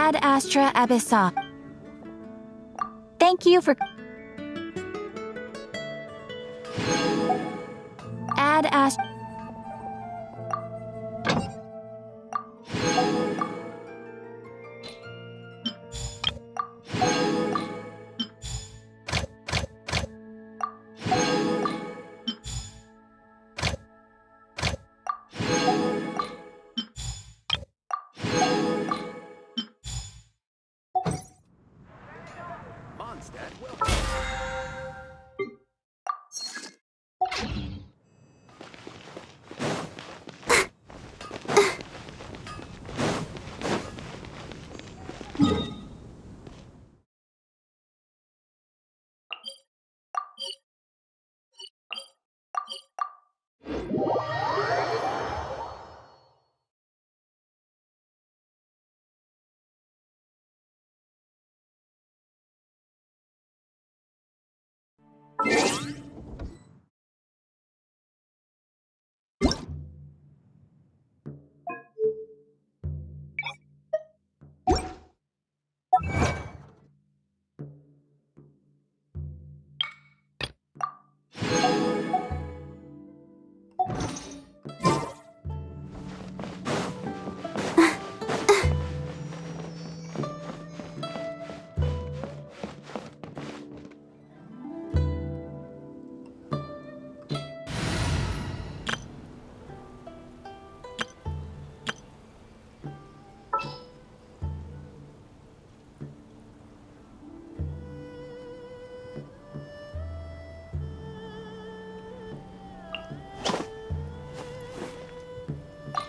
Ad Astra Abyssa. Thank you for... Ad Astra...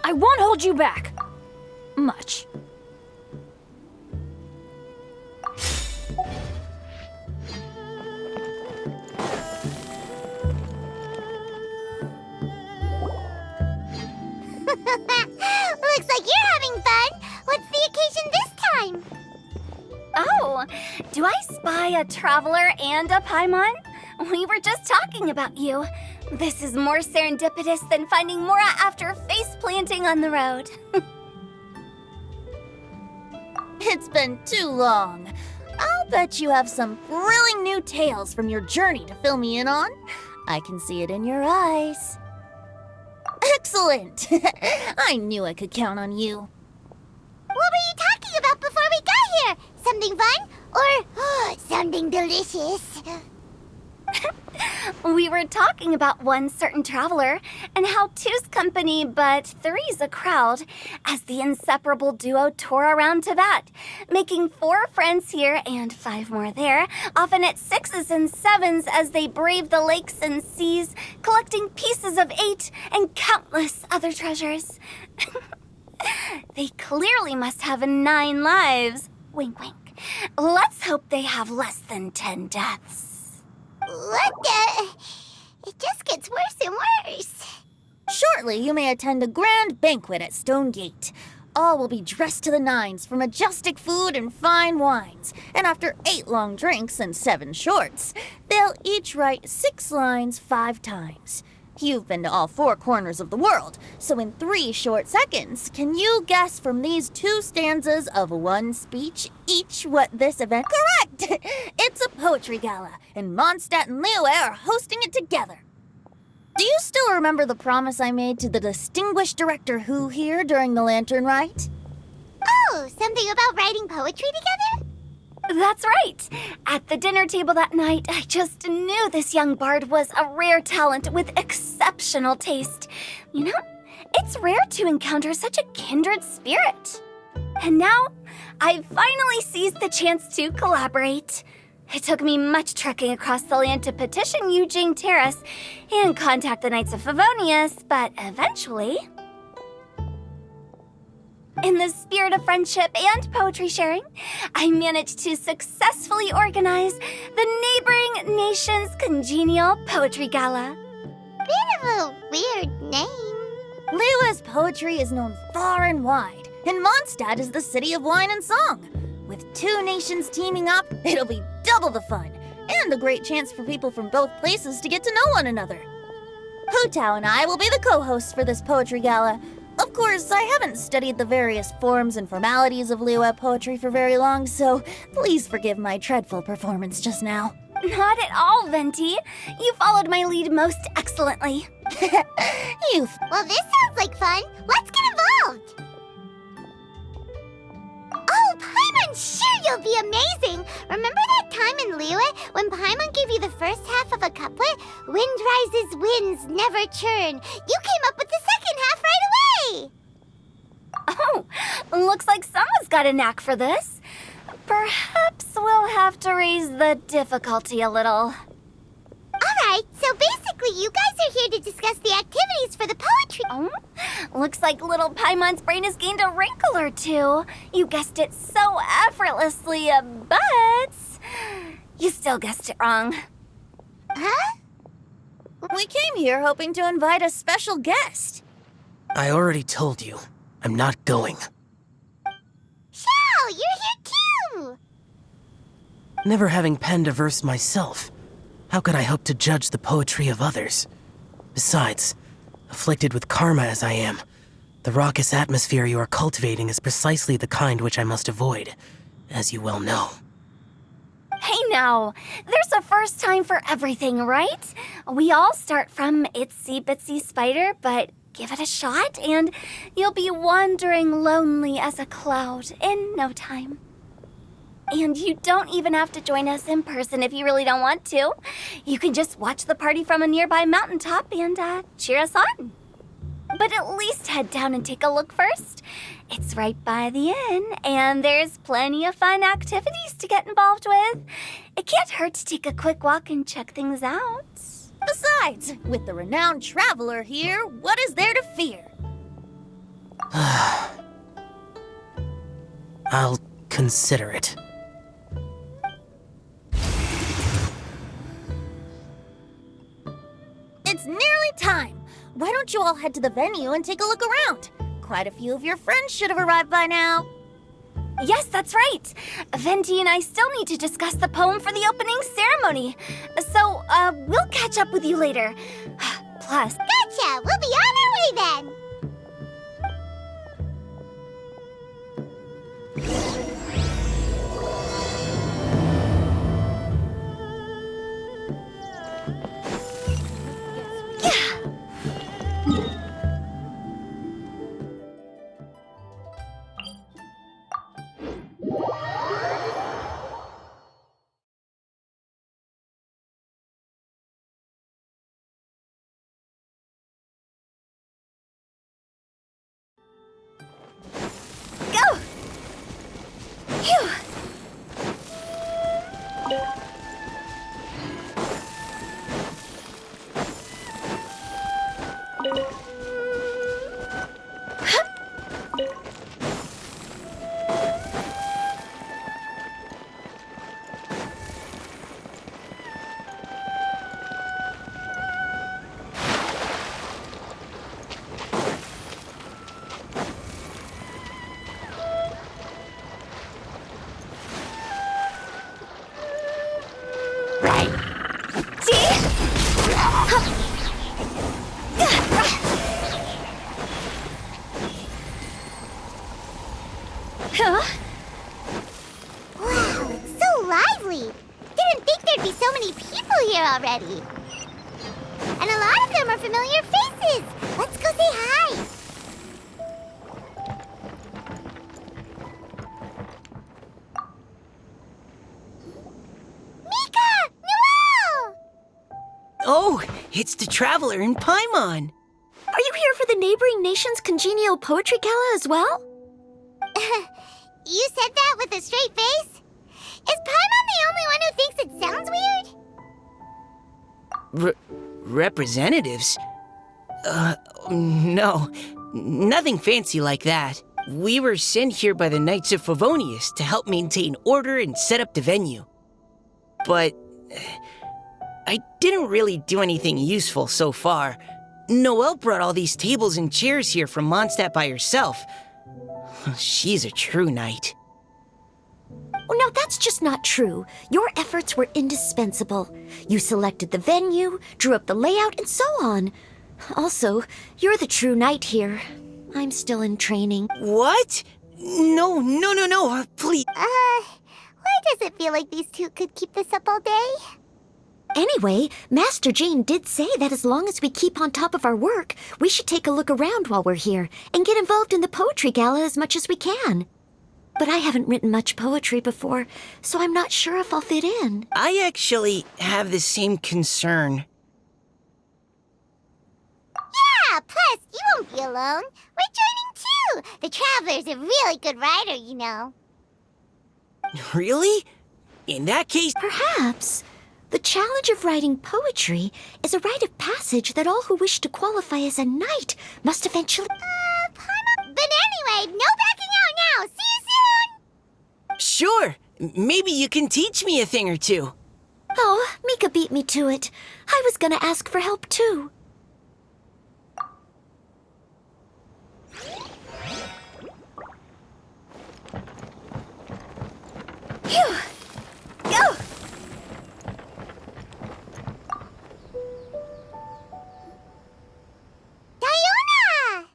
I won't hold you back. Much. Looks like you're having fun. What's the occasion this time? Oh, do I spy a traveler and a Paimon? We were just talking about you. This is more serendipitous than finding Mora after face-planting on the road. It's been too long. I'll bet you have some thrilling new tales from your journey to fill me in on. I can see it in your eyes. Excellent! I knew I could count on you. What were you talking about before we got here? Something fun? Or something delicious? We were talking about one certain traveler and how two's company but three's a crowd as the inseparable duo tore around Tibet, making 4 friends here and 5 more there, often at 6s and 7s as they braved the lakes and seas, collecting pieces of 8 and countless other treasures. They clearly must have 9 lives. Wink, wink. Let's hope they have less than 10 deaths. What the? It just gets worse and worse. Shortly, you may attend a grand banquet at Stone Gate. All will be dressed to the nines for majestic food and fine wines. And after 8 long drinks and 7 shorts, they'll each write 6 lines 5 times. You've been to all 4 corners of the world, so in 3 short seconds, can you guess from these 2 stanzas of 1 speech each what this event— Correct! It's a poetry gala, and Mondstadt and Liyue are hosting it together. Do you still remember the promise I made to the distinguished director Who here during the Lantern Rite? Oh, something about writing poetry together? That's right. At the dinner table that night, I just knew this young bard was a rare talent with exceptional taste. You know, it's rare to encounter such a kindred spirit. And now, I've finally seized the chance to collaborate. It took me much trekking across the land to petition Eugene Terrace and contact the Knights of Favonius, but eventually, in the spirit of friendship and poetry sharing, I managed to successfully organize the Neighboring Nations Congenial Poetry Gala. Bit of a weird name. Liyue's poetry is known far and wide, and Mondstadt is the city of wine and song. With 2 nations teaming up, it'll be double the fun, and a great chance for people from both places to get to know one another. Hu Tao and I will be the co-hosts for this poetry gala. Of course, I haven't studied the various forms and formalities of Liyue poetry for very long, so please forgive my dreadful performance just now. Not at all, Venti. You followed my lead most excellently. Well, this sounds like fun. Let's get involved. Oh, Paimon, sure you'll be amazing. Remember that time in Liyue when Paimon gave you the first half of a couplet? Wind rises, winds never churn. You came up with the second half right away. Oh, looks like someone's got a knack for this. Perhaps we'll have to raise the difficulty a little. Alright, so basically you guys are here to discuss the activities for the poetry. Oh, looks like little Paimon's brain has gained a wrinkle or two. You guessed it so effortlessly, but you still guessed it wrong. Huh? We came here hoping to invite a special guest. I already told you, I'm not going. Xiao, you're here too! Never having penned a verse myself, how could I hope to judge the poetry of others? Besides, afflicted with karma as I am, the raucous atmosphere you are cultivating is precisely the kind which I must avoid, as you well know. Hey now, there's a first time for everything, right? We all start from itsy bitsy spider, but give it a shot and you'll be wandering lonely as a cloud in no time. And you don't even have to join us in person if you really don't want to. You can just watch the party from a nearby mountaintop and cheer us on. But at least head down and take a look first. It's right by the inn, and there's plenty of fun activities to get involved with. It can't hurt to take a quick walk and check things out. Besides, with the renowned traveler here, what is there to fear? I'll consider it. It's nearly time. Why don't you all head to the venue and take a look around? Quite a few of your friends should have arrived by now. Yes, that's right. Venti and I still need to discuss the poem for the opening ceremony. So, we'll catch up with you later. Plus, Gotcha! We'll be on our way then! go! Phew! Huh? Wow, it's so lively! Didn't think there'd be so many people here already. And a lot of them are familiar faces! Let's go say hi! Mika! Noelle! Oh, it's the Traveler in Paimon. Are you here for the neighboring nation's congenial poetry gala as well? You said that with a straight face? Is Paimon the only one who thinks it sounds weird? Representatives? No. Nothing fancy like that. We were sent here by the Knights of Favonius to help maintain order and set up the venue. But I didn't really do anything useful so far. Noelle brought all these tables and chairs here from Mondstadt by herself. She's a true knight. Oh, now that's just not true. Your efforts were indispensable. You selected the venue, drew up the layout, and so on. Also, you're the true knight here. I'm still in training. What? No, please. Why does it feel like these two could keep this up all day? Anyway, Master Jean did say that as long as we keep on top of our work, we should take a look around while we're here and get involved in the poetry gala as much as we can. But I haven't written much poetry before, so I'm not sure if I'll fit in. I actually have the same concern. Yeah, plus, you won't be alone. We're joining too. The Traveler's a really good writer, you know. Really? In that case, Perhaps. The challenge of writing poetry is a rite of passage that all who wish to qualify as a knight must eventually... Paimon... But anyway, no backing out now. See you soon! sure. Maybe you can teach me a thing or two. Oh, Mika beat me to it. I was gonna ask for help too. Phew! Go! Diona!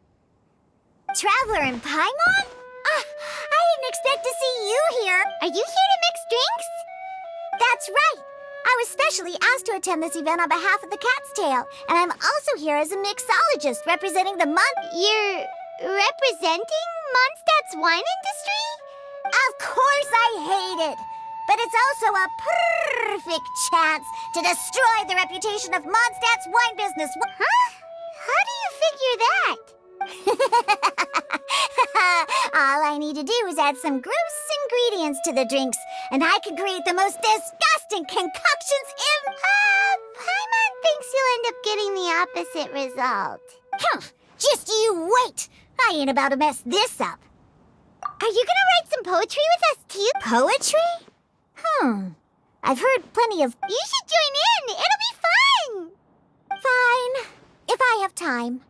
Traveler and Paimon? I didn't expect to see you here. Are you here to mix drinks? That's right. I was specially asked to attend this event on behalf of the Cat's Tail, and I'm also here as a mixologist representing the You're representing Mondstadt's wine industry? Of course I hate it, but it's also a perfect chance to destroy the reputation of Mondstadt's wine business. Huh? How do you figure that? All I need to do is add some gross ingredients to the drinks, and I can create the most disgusting concoctions in... Paimon thinks you'll end up getting the opposite result. Just you wait! I ain't about to mess this up. Are you gonna write some poetry with us too? Poetry? I've heard plenty of... You should join in! It'll be fun! Fine, if I have time.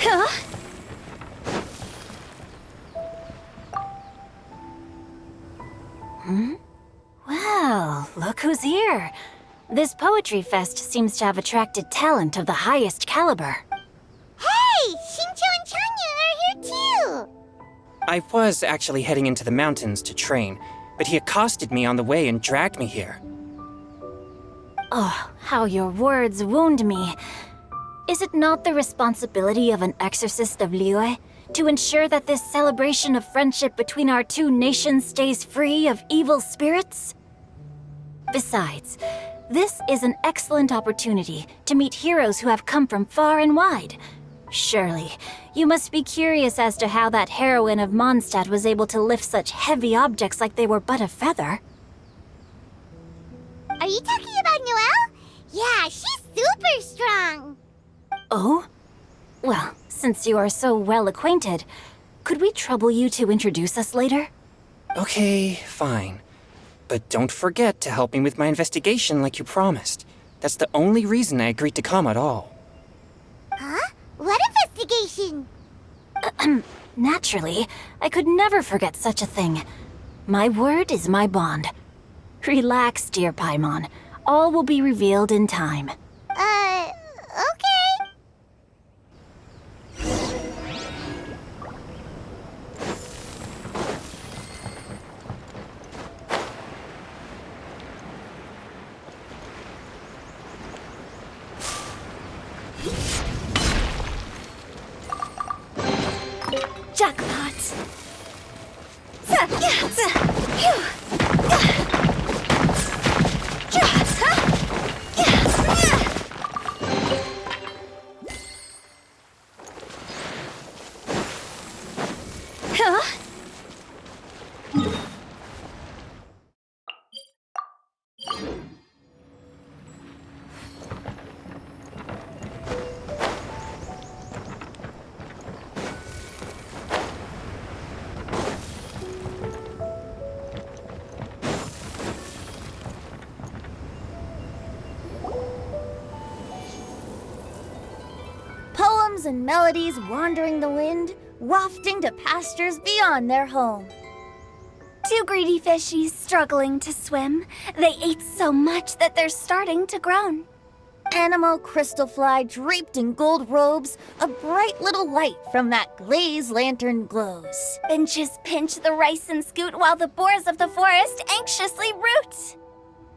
Huh? Well, look who's here. This poetry fest seems to have attracted talent of the highest caliber. Hey! Shincho and Chanyu are here too! I was actually heading into the mountains to train, but he accosted me on the way and dragged me here. Oh, how your words wound me. Is it not the responsibility of an exorcist of Liyue to ensure that this celebration of friendship between our two nations stays free of evil spirits? Besides, this is an excellent opportunity to meet heroes who have come from far and wide. Surely, you must be curious as to how that heroine of Mondstadt was able to lift such heavy objects like they were but a feather. Are you talking about Noelle? Yeah, she's super strong! Oh? Well, since you are so well acquainted, could we trouble you to introduce us later? Okay, fine. But don't forget to help me with my investigation like you promised. That's the only reason I agreed to come at all. Huh? What investigation? Naturally, I could never forget such a thing. My word is my bond. Relax, dear Paimon. All will be revealed in time. Okay. Jackpot! Poems and melodies wandering the wind, wafting to pastures beyond their home. Two greedy fishies struggling to swim. They ate so much that they're starting to groan. Animal crystal fly draped in gold robes, a bright little light from that glazed lantern glows. Finches pinch the rice and scoot while the boars of the forest anxiously root.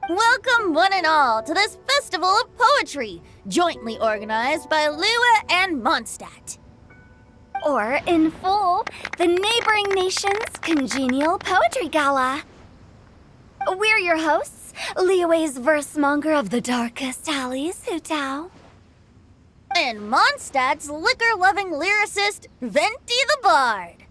Welcome, one and all, to this festival of poetry, jointly organized by Lua and Mondstadt. Or, in full, the neighboring nation's congenial poetry gala. We're your hosts, Liyue's verse-monger of the darkest alleys, Hutao. And Mondstadt's liquor-loving lyricist, Venti the Bard.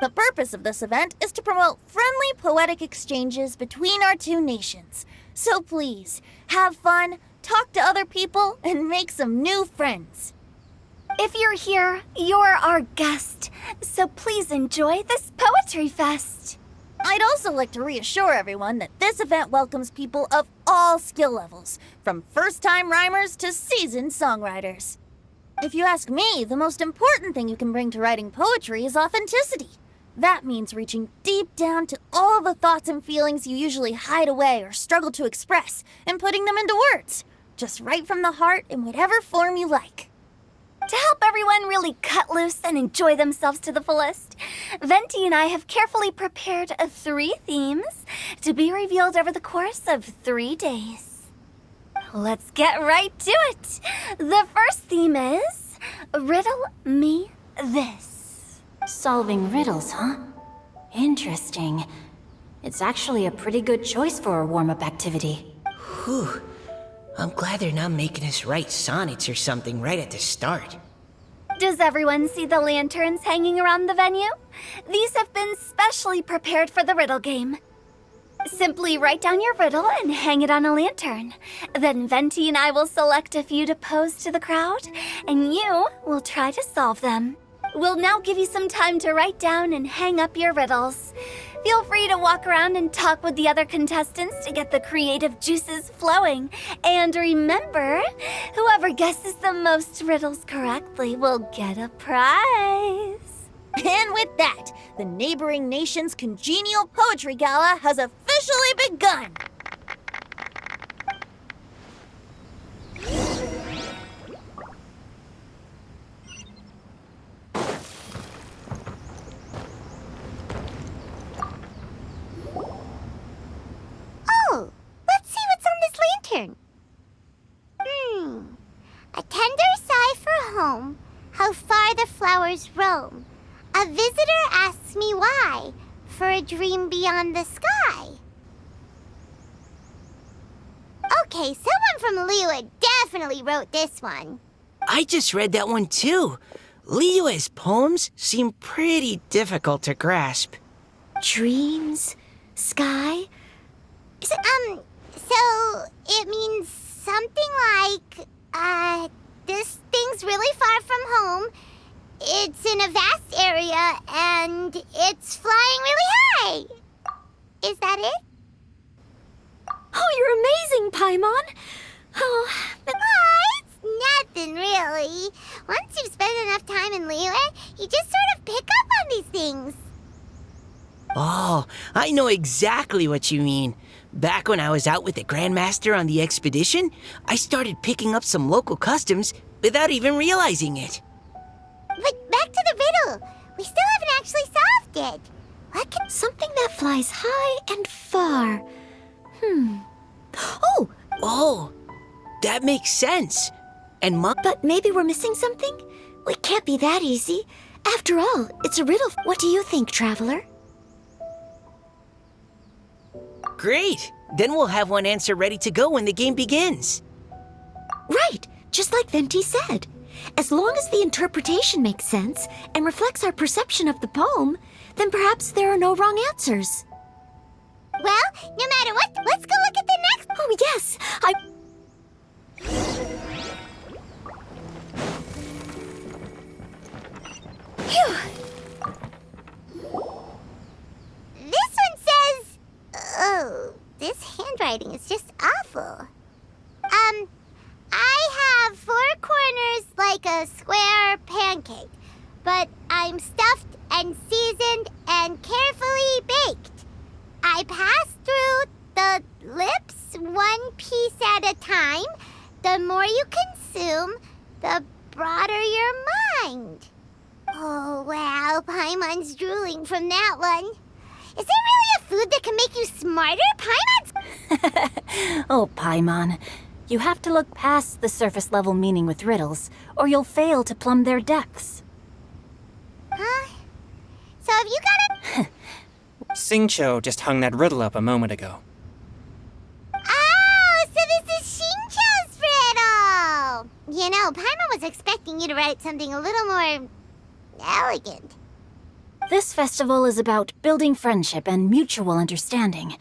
The purpose of this event is to promote friendly poetic exchanges between our two nations. So please, have fun, talk to other people, and make some new friends. If you're here, you're our guest, so please enjoy this poetry fest. I'd also like to reassure everyone that this event welcomes people of all skill levels, from first-time rhymers to seasoned songwriters. If you ask me, the most important thing you can bring to writing poetry is authenticity. That means reaching deep down to all the thoughts and feelings you usually hide away or struggle to express, and putting them into words. Just right from the heart in whatever form you like. To help everyone really cut loose and enjoy themselves to the fullest, Venti and I have carefully prepared 3 themes to be revealed over the course of 3 days. Let's get right to it. The first theme is Riddle Me This. Solving riddles, huh? Interesting. It's actually a pretty good choice for a warm-up activity. Whew. I'm glad they're not making us write sonnets or something right at the start. Does everyone see the lanterns hanging around the venue? These have been specially prepared for the riddle game. Simply write down your riddle and hang it on a lantern. Then Venti and I will select a few to pose to the crowd, and you will try to solve them. We'll now give you some time to write down and hang up your riddles. Feel free to walk around and talk with the other contestants to get the creative juices flowing. And remember, whoever guesses the most riddles correctly will get a prize. And with that, the neighboring nation's congenial poetry gala has officially begun. Oh, let's see what's on this lantern. A tender sigh for home, how far the flowers roam. A visitor asks me why, for a dream beyond the sky. Okay, someone from Liyue definitely wrote this one. I just read that one too. Liyue's poems seem pretty difficult to grasp. Dreams? Sky? So it means something like, this thing's really far from home. It's in a vast area, and it's flying really high. Is that it? Oh, you're amazing, Paimon! Oh, but It's nothing really. Once you've spent enough time in Liyue, you just sort of pick up on these things. Oh, I know exactly what you mean. Back when I was out with the Grandmaster on the expedition, I started picking up some local customs without even realizing it. But back to the riddle. We still haven't actually solved it. What can... something that flies high and far. Oh, Oh, that makes sense. And but maybe we're missing something? It can't be that easy. After all, it's a riddle. What do you think, Traveler? Great! Then we'll have one answer ready to go when the game begins. Right, just like Venti said. As long as the interpretation makes sense and reflects our perception of the poem, then perhaps there are no wrong answers. Well, no matter what, let's go look at the next... Oh, yes, Phew. This one says... Oh, this handwriting is just awful. I have 4 corners like a square pancake, but I'm stuffed and seasoned and carefully baked. I pass through the lips one piece at a time. The more you consume, the broader your mind. Oh, wow, Paimon's drooling from that one. Is there really a food that can make you smarter? Paimon's... Oh, Paimon. You have to look past the surface level meaning with riddles, or you'll fail to plumb their depths. Huh? So have you got it? Singcho just hung that riddle up a moment ago. Oh, so this is Xingqiu's riddle! You know, Paimon was expecting you to write something a little more... elegant. This festival is about building friendship and mutual understanding.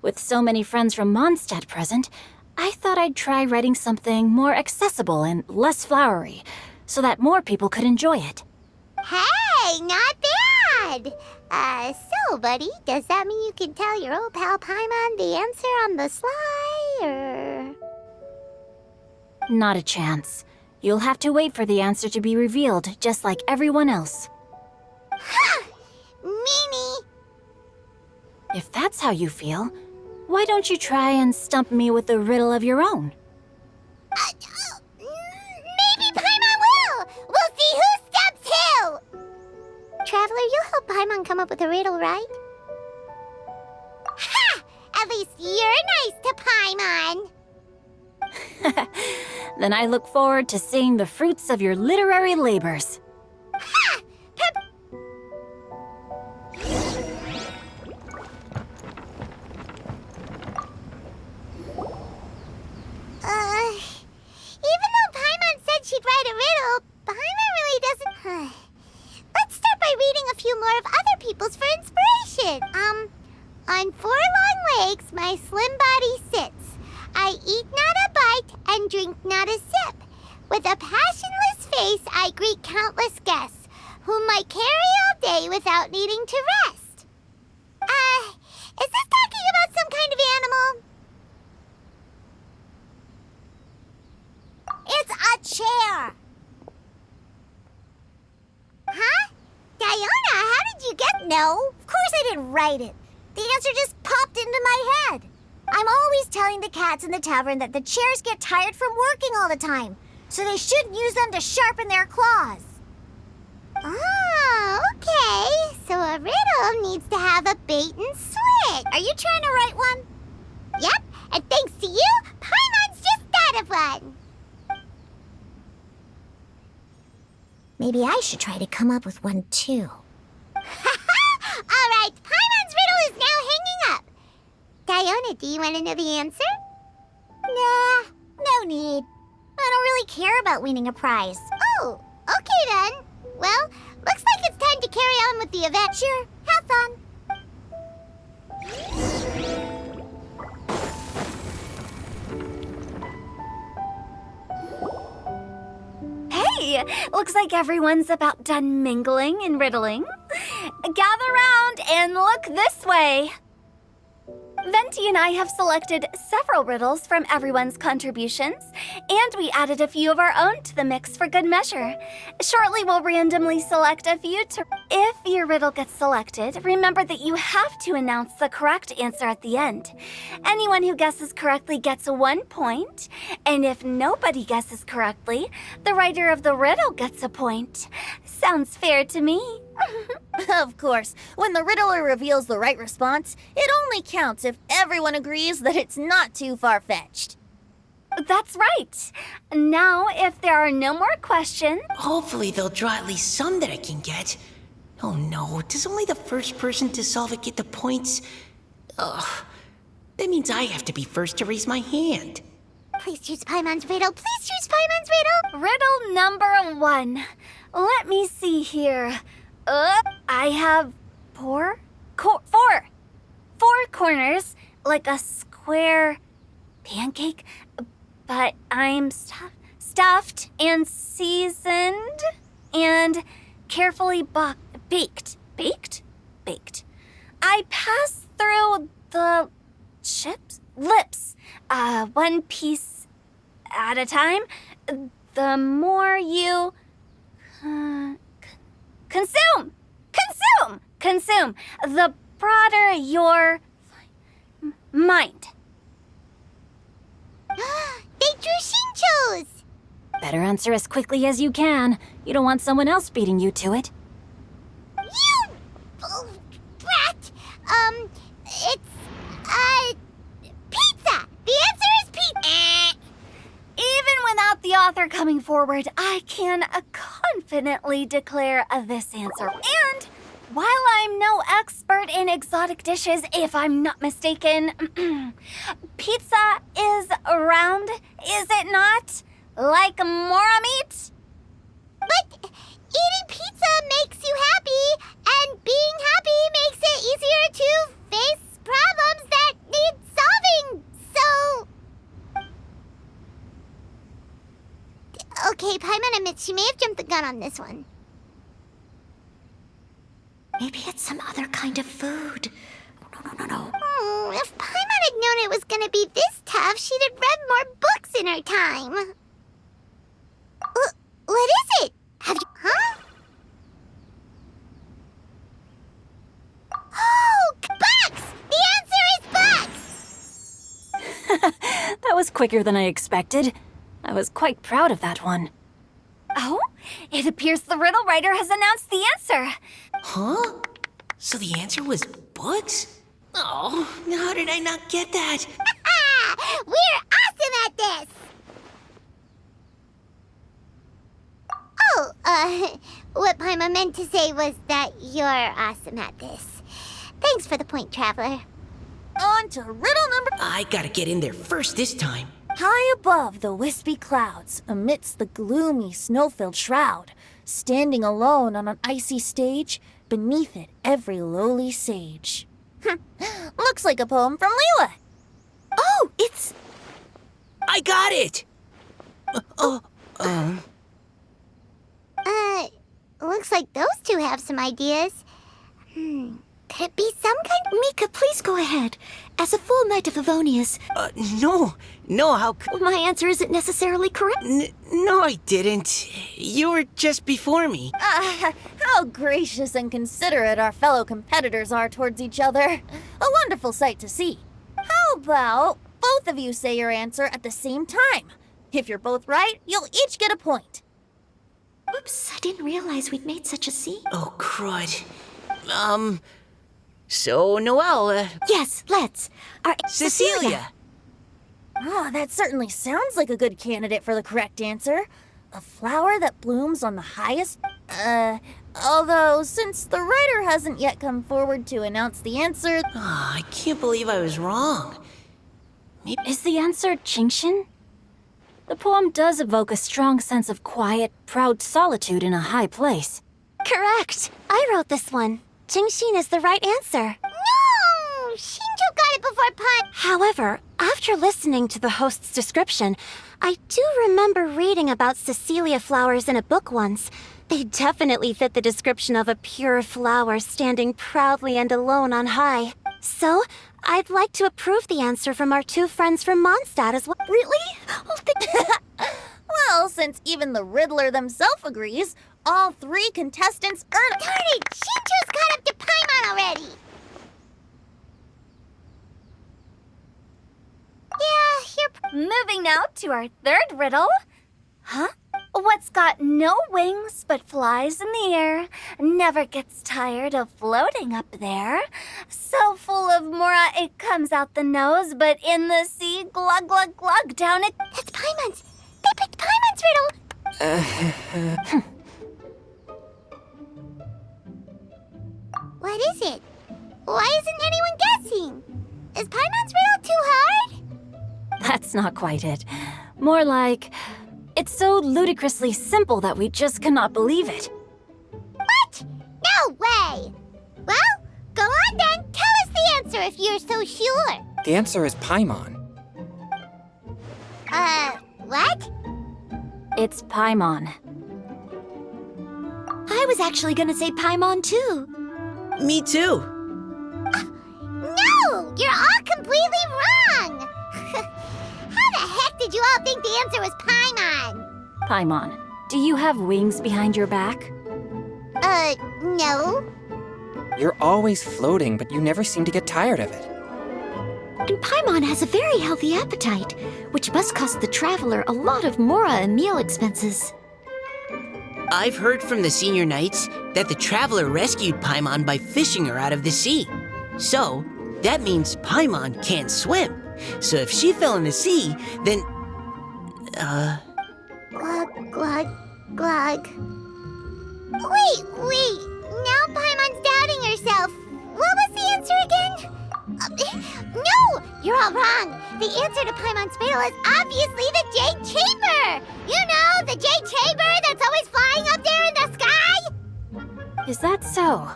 With so many friends from Mondstadt present, I thought I'd try writing something more accessible and less flowery, so that more people could enjoy it. Hey, not bad! So, buddy, does that mean you can tell your old pal Paimon the answer on the sly, or...? Not a chance. You'll have to wait for the answer to be revealed, just like everyone else. Meanie! If that's how you feel, why don't you try and stump me with a riddle of your own? Maybe Paimon will! We'll see who stumps who! Traveler, you'll help Paimon come up with a riddle, right? Ha! At least you're nice to Paimon! Then I look forward to seeing the fruits of your literary labors. Ha! Even though Paimon said she'd write a riddle, Paimon really doesn't... Let's start by reading a few more of other people's for inspiration. On 4 long legs, my slim body sits. I eat not a bite and drink not a sip. With a passionless face, I greet countless guests, whom I carry all day without needing to rest. Is this talking about some kind of animal? It's a chair. Huh? Diona, how did you get... No, of course I didn't write it. The answer just popped into my head. I'm always telling the cats in the tavern that the chairs get tired from working all the time, so they shouldn't use them to sharpen their claws. Oh, okay. So a riddle needs to have a bait and switch. Are you trying to write one? Yep, and thanks to you, Paimon's just thought of one. Maybe I should try to come up with one, too. All right, Paimon's riddle is now hanging up. Diona, do you want to know the answer? Nah, no need. I don't really care about winning a prize. Oh, okay then. Well, looks like it's time to carry on with the event. Sure, have fun. Hey, looks like everyone's about done mingling and riddling. Gather round and look this way. Venti and I have selected several riddles from everyone's contributions, and we added a few of our own to the mix for good measure. Shortly, we'll randomly select a few to... If your riddle gets selected, remember that you have to announce the correct answer at the end. Anyone who guesses correctly gets 1 point, and if nobody guesses correctly, the writer of the riddle gets a point. Sounds fair to me. Of course, when the riddler reveals the right response, it only counts if everyone agrees that it's not too far-fetched. That's right. Now, if there are no more questions... Hopefully they'll draw at least some that I can get. Oh no, does only the first person to solve it get the points? Ugh, that means I have to be first to raise my hand. Please choose Paimon's riddle. Please choose Paimon's riddle. Riddle number 1. Let me see here. I have four corners, like a square pancake, but I'm stuffed and seasoned and carefully baked. I pass through the lips, 1 piece at a time. The more you consume, the broader your mind. They drew Shinchos! Better answer as quickly as you can. You don't want someone else beating you to it. You brat! It's, pizza! The answer is pizza! Even without the author coming forward, I can confidently declare this answer. And while I'm no expert in exotic dishes, if I'm not mistaken, pizza is round, is it not? Like mora meat? But eating pizza makes you happy, and being happy makes it easier to face problems that need solving, so... Okay, Paimon admits she may have jumped the gun on this one. Maybe it's some other kind of food. No. If Paimon had known it was gonna be this tough, she'd have read more books in her time. What is it? Have you... Huh? Oh, bucks! The answer is bucks! That was quicker than I expected. I was quite proud of that one. Oh, it appears the riddle writer has announced the answer. Huh? So the answer was books? Oh, how did I not get that? We're awesome at this! Oh, what Paimon meant to say was that you're awesome at this. Thanks for the point, Traveler. On to riddle number... I gotta get in there first this time. High above the wispy clouds, amidst the gloomy snow-filled shroud, standing alone on an icy stage, beneath it every lowly sage. Looks like a poem from Liyue. Oh, it's... I got it! Looks like those two have some ideas. Could it be some kind of... Mika, please go ahead. As a full knight of Favonius, No, how my answer isn't necessarily correct. No, I didn't. You were just before me. How gracious and considerate our fellow competitors are towards each other. A wonderful sight to see. How about both of you say your answer at the same time? If you're both right, you'll each get a point. Oops, I didn't realize we'd made such a scene. Oh, crud. So, Noelle, Yes, let's. Cecilia. Oh, that certainly sounds like a good candidate for the correct answer. A flower that blooms on the highest... although, since the writer hasn't yet come forward to announce the answer... I can't believe I was wrong. Is the answer Qingshin? The poem does evoke a strong sense of quiet, proud solitude in a high place. Correct. I wrote this one. Qingshin is the right answer. No! Shinjo got it before Paimon. However, after listening to the host's description, I do remember reading about Cecilia flowers in a book once. They definitely fit the description of a pure flower standing proudly and alone on high. So, I'd like to approve the answer from our two friends from Mondstadt as well. Really? Oh, Well, since even the Riddler themselves agrees, all three contestants earn... Darn it! Shinjo's caught up to Paimon already! Yeah, you're... Moving now to our third riddle. Huh? What's got no wings but flies in the air, never gets tired of floating up there. So full of mora it comes out the nose, but in the sea, glug glug glug down it. That's Paimon's! They picked Paimon's riddle! What is it? Why isn't anyone guessing? Is Paimon's riddle too hard? That's not quite it. More like, it's so ludicrously simple that we just cannot believe it. What? No way! Well, go on then. Tell us the answer if you're so sure. The answer is Paimon. What? It's Paimon. I was actually gonna say Paimon too. Me too. No! You're all completely wrong! How the heck did you all think the answer was Paimon? Paimon, do you have wings behind your back? No. You're always floating, but you never seem to get tired of it. And Paimon has a very healthy appetite, which must cost the traveler a lot of mora and meal expenses. I've heard from the senior knights that the traveler rescued Paimon by fishing her out of the sea. So, that means Paimon can't swim. So if she fell in the sea, then... Glug, glug, glug. Wait. Now Paimon's doubting herself. What was the answer again? No! You're all wrong. The answer to Paimon's riddle is obviously the Jade Chamber! You know, the Jade Chamber that's always flying up there in the sky? Is that so?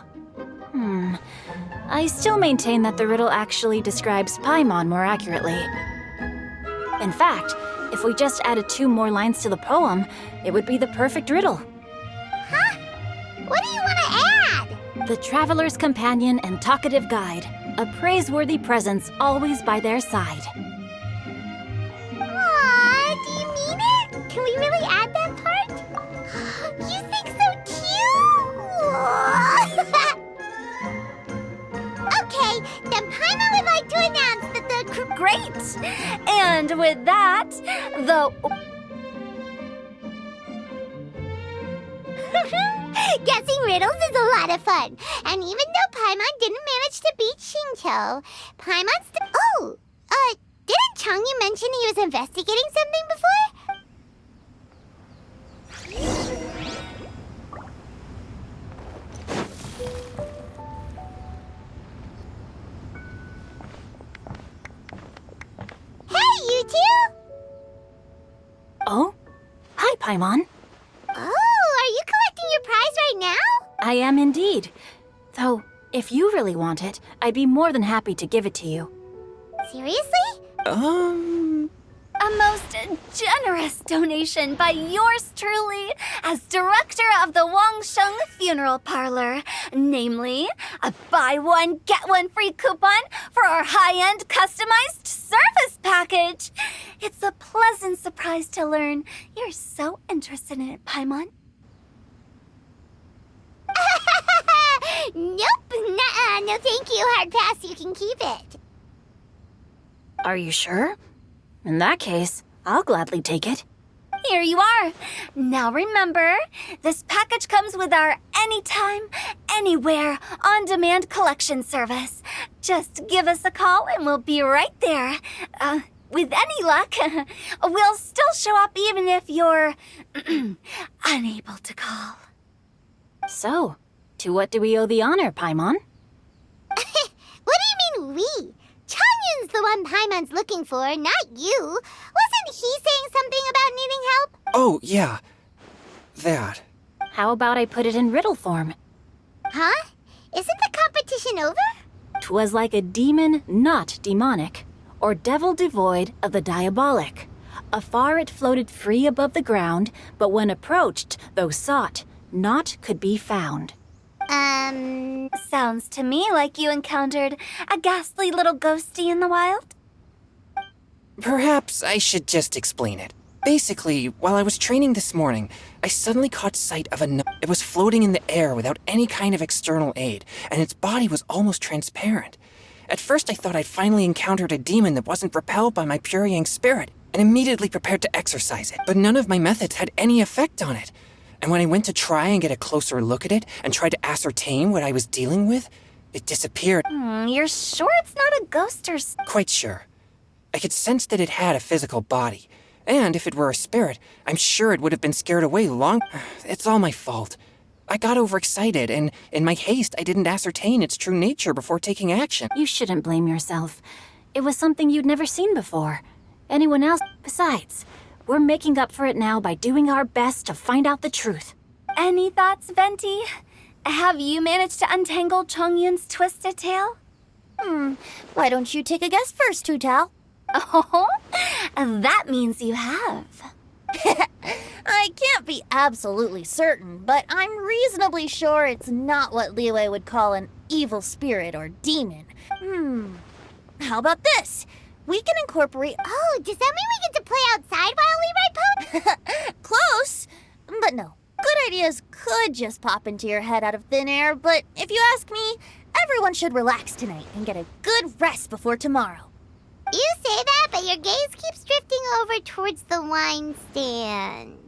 I still maintain that the riddle actually describes Paimon more accurately. In fact, if we just added 2 more lines to the poem, it would be the perfect riddle. Huh? What do you want to add? The traveler's companion and talkative guide, a praiseworthy presence always by their side. Aw, do you mean it? Can we really add that part? You think so cute! Okay, then Paimon would like to announce that the Great! And with that, the... Guessing riddles is a lot of fun. And even though Paimon didn't manage to beat Shinto, didn't Changyu mention he was investigating something before? Hey, you two! Oh? Hi, Paimon. Oh, are you collecting your prize right now? I am indeed. Though, if you really want it, I'd be more than happy to give it to you. Seriously? A most generous donation by yours truly as director of the Wangsheng Funeral Parlor. Namely, a buy one, get one free coupon for our high-end customized service package. It's a pleasant surprise to learn you're so interested in it, Paimon. Nope, nuh-uh, no thank you, hard pass, you can keep it. Are you sure? In that case, I'll gladly take it. Here you are. Now remember, this package comes with our anytime, anywhere, on-demand collection service. Just give us a call and we'll be right there. With any luck, we'll still show up even if you're unable to call. So, to what do we owe the honor, Paimon? What do you mean we? Changyun's the one Paimon's looking for, not you. Wasn't he saying something about needing help? Oh, yeah. That. How about I put it in riddle form? Huh? Isn't the competition over? 'Twas like a demon not demonic, or devil devoid of the diabolic. Afar it floated free above the ground, but when approached, though sought, naught could be found. Sounds to me like you encountered a ghastly little ghostie in the wild. Perhaps I should just explain it. Basically, while I was training this morning, I suddenly caught sight of it was floating in the air without any kind of external aid, and its body was almost transparent. At first I thought I'd finally encountered a demon that wasn't repelled by my pure yang spirit, and immediately prepared to exorcise it. But none of my methods had any effect on it. And when I went to try and get a closer look at it and tried to ascertain what I was dealing with, it disappeared. You're sure it's not a ghost or... Quite sure. I could sense that it had a physical body. And if it were a spirit, I'm sure it would have been scared away long... It's all my fault. I got overexcited, and in my haste, I didn't ascertain its true nature before taking action. You shouldn't blame yourself. It was something you'd never seen before. Anyone else? Besides, we're making up for it now by doing our best to find out the truth. Any thoughts, Venti? Have you managed to untangle Chongyun's twisted tail? Why don't you take a guess first, Tutal? Oh, that means you have. I can't be absolutely certain, but I'm reasonably sure it's not what Liyue would call an evil spirit or demon. How about this? We can incorporate... Oh, does that mean we get to play outside while we ride ponies? Close, but no. Good ideas could just pop into your head out of thin air, but if you ask me, Everyone should relax tonight and get a good rest before tomorrow. You say that, but your gaze keeps drifting over towards the wine stand.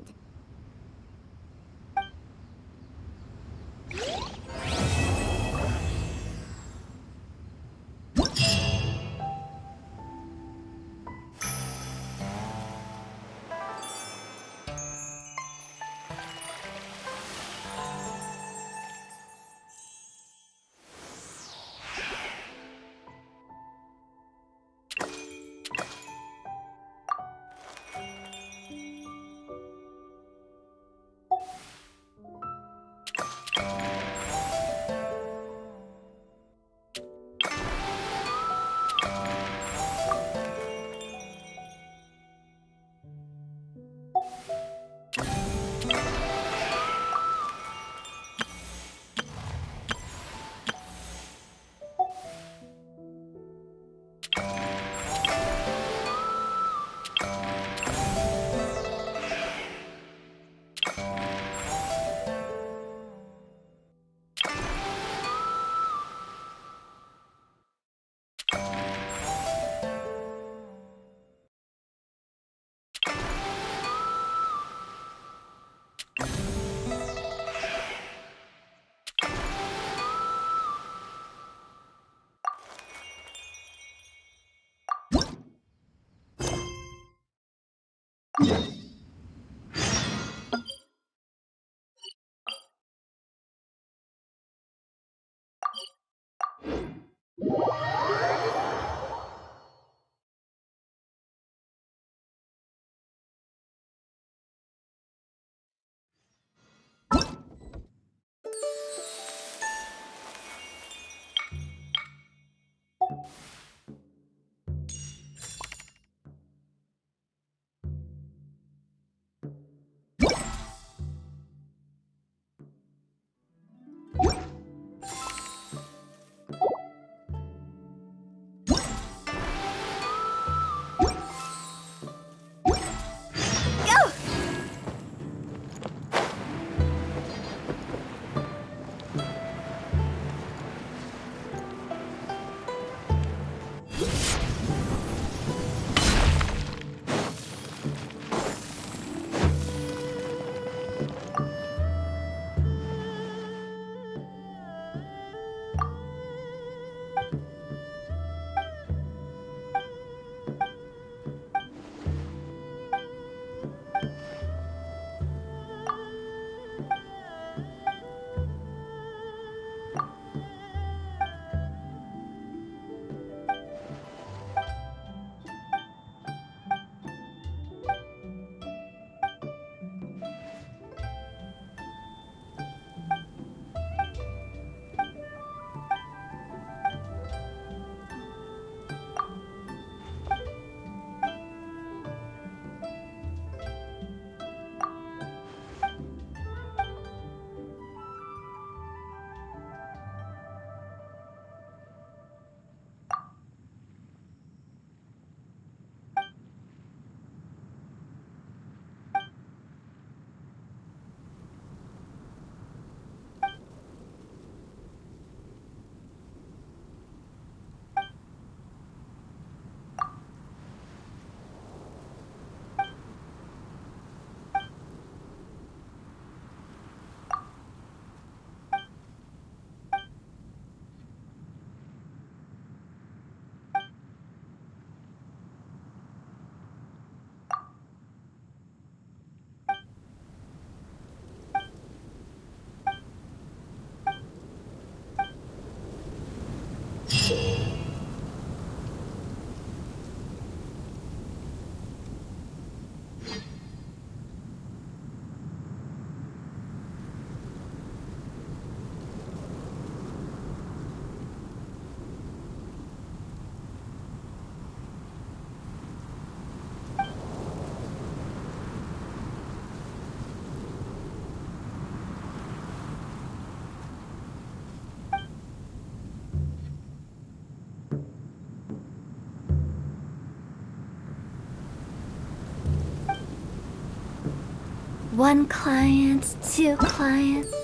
One client, two clients,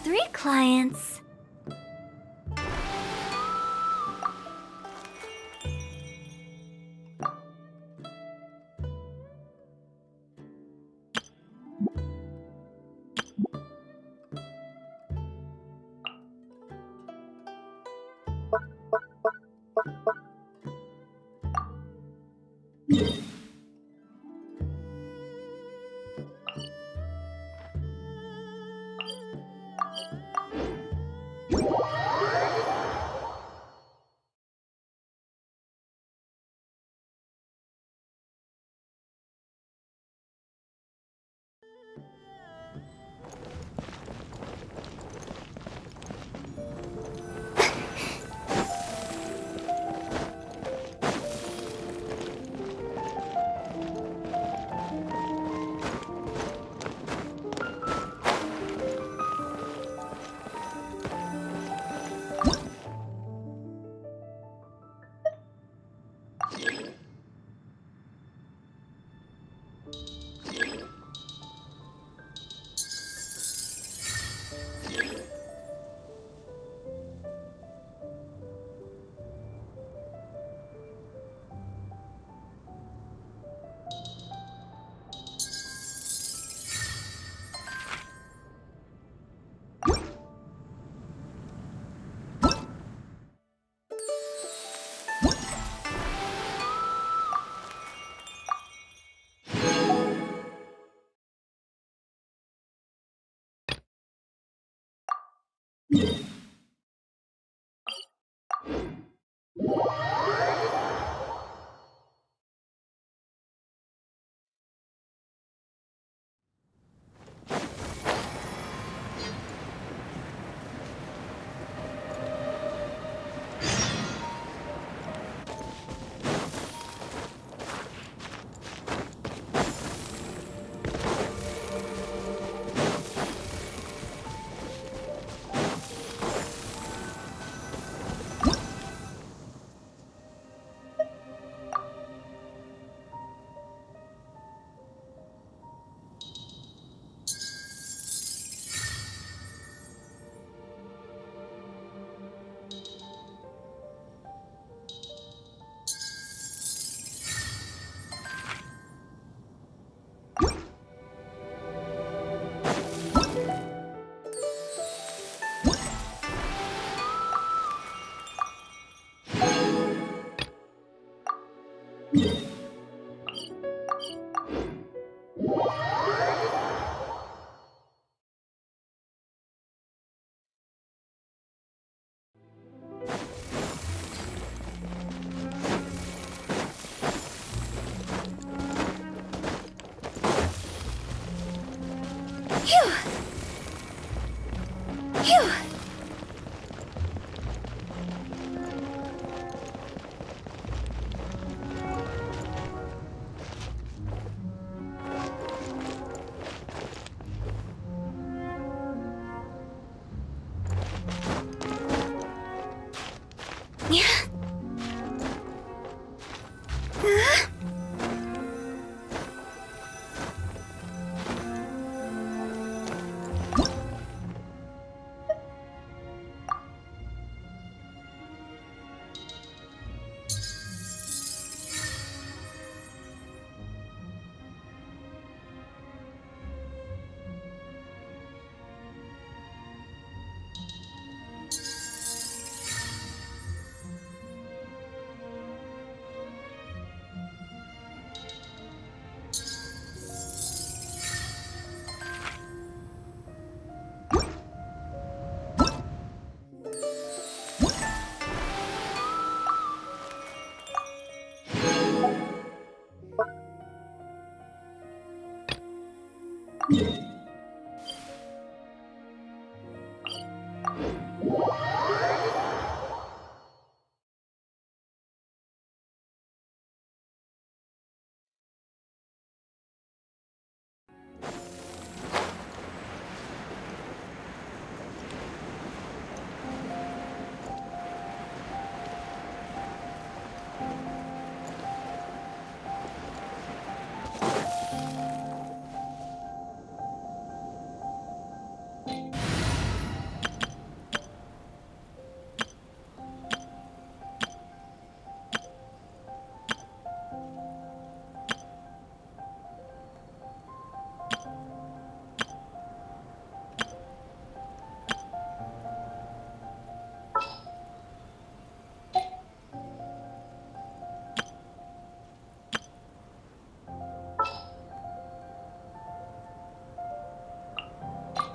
three clients.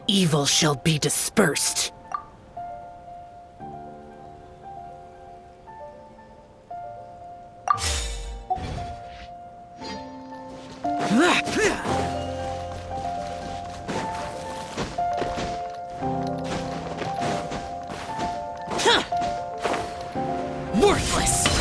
Evil shall be dispersed. Worthless!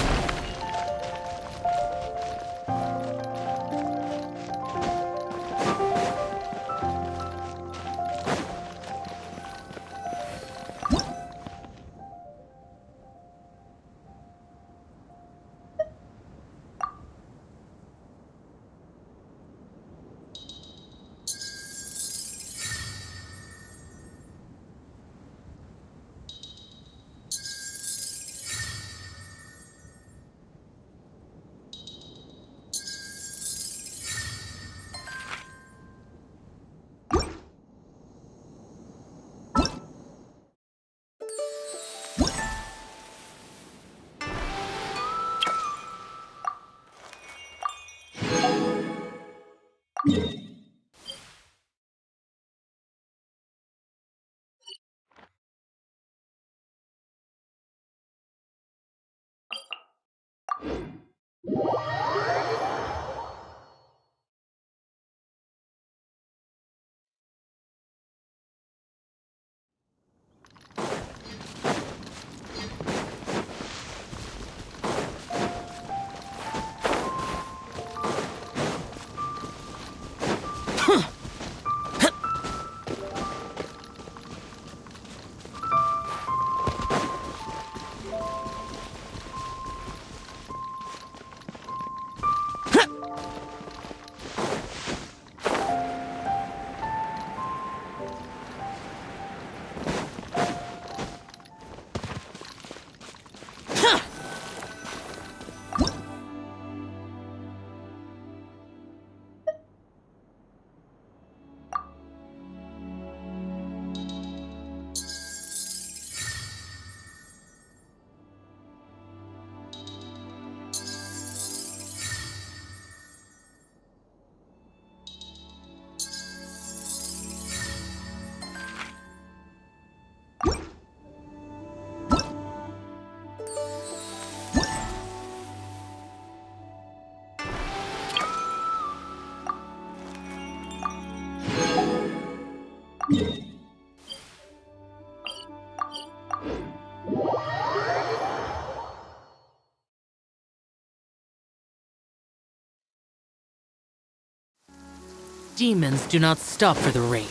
Demons do not stop for the rain.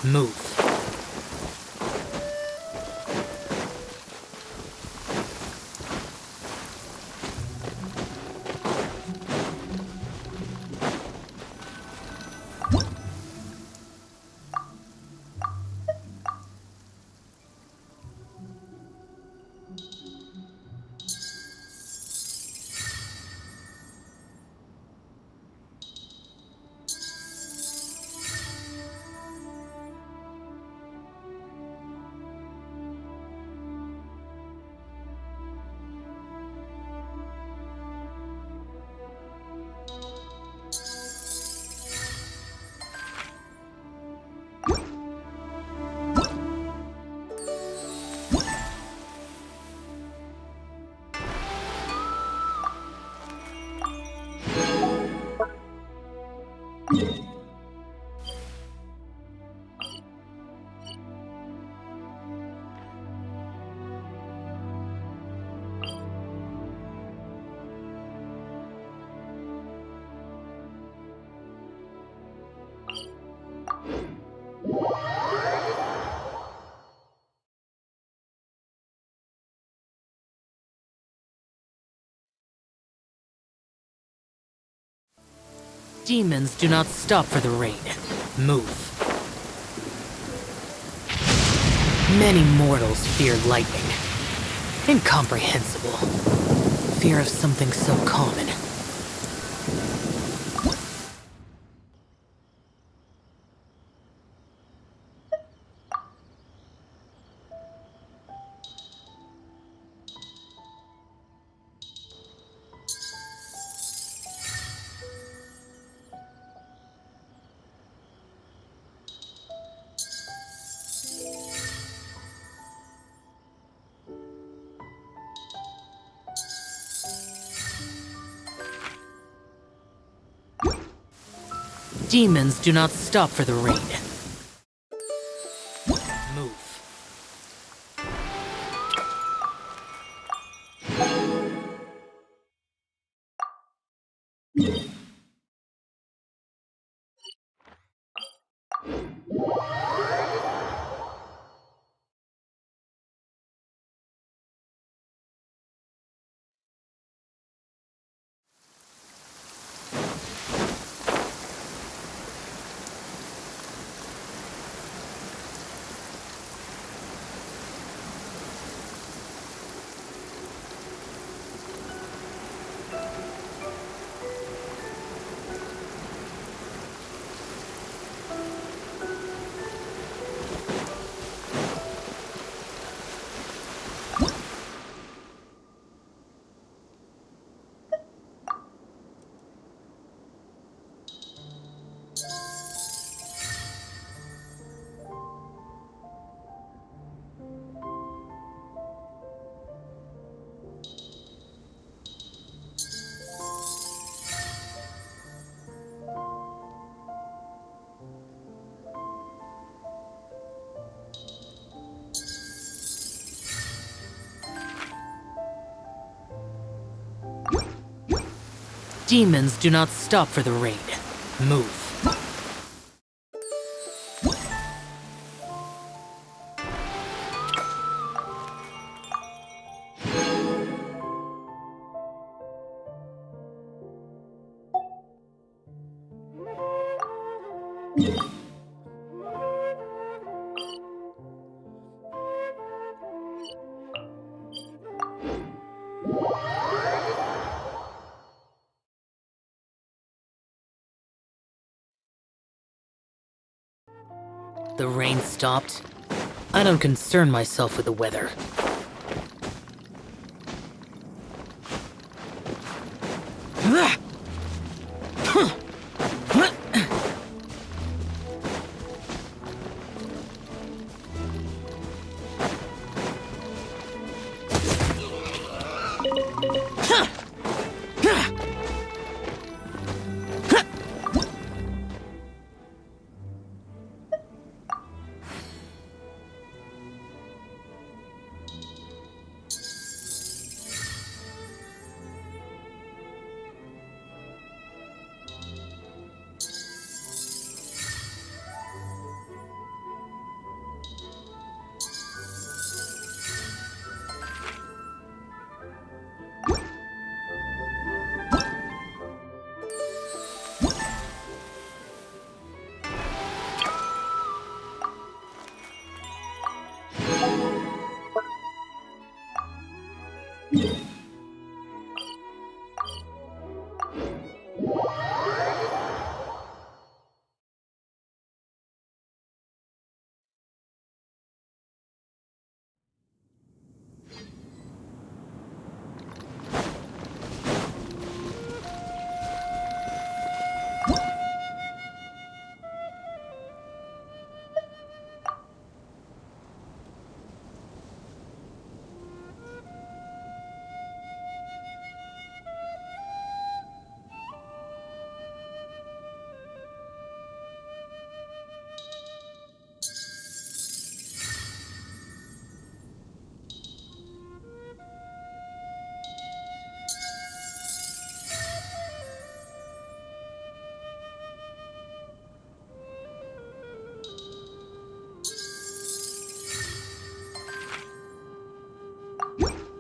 Move. Demons do not stop for the rain. Move. Many mortals fear lightning. Incomprehensible. Fear of something so common. Demons do not stop for the rain. Move. Demons do not stop for the rain. Move. The rain stopped. I don't concern myself with the weather.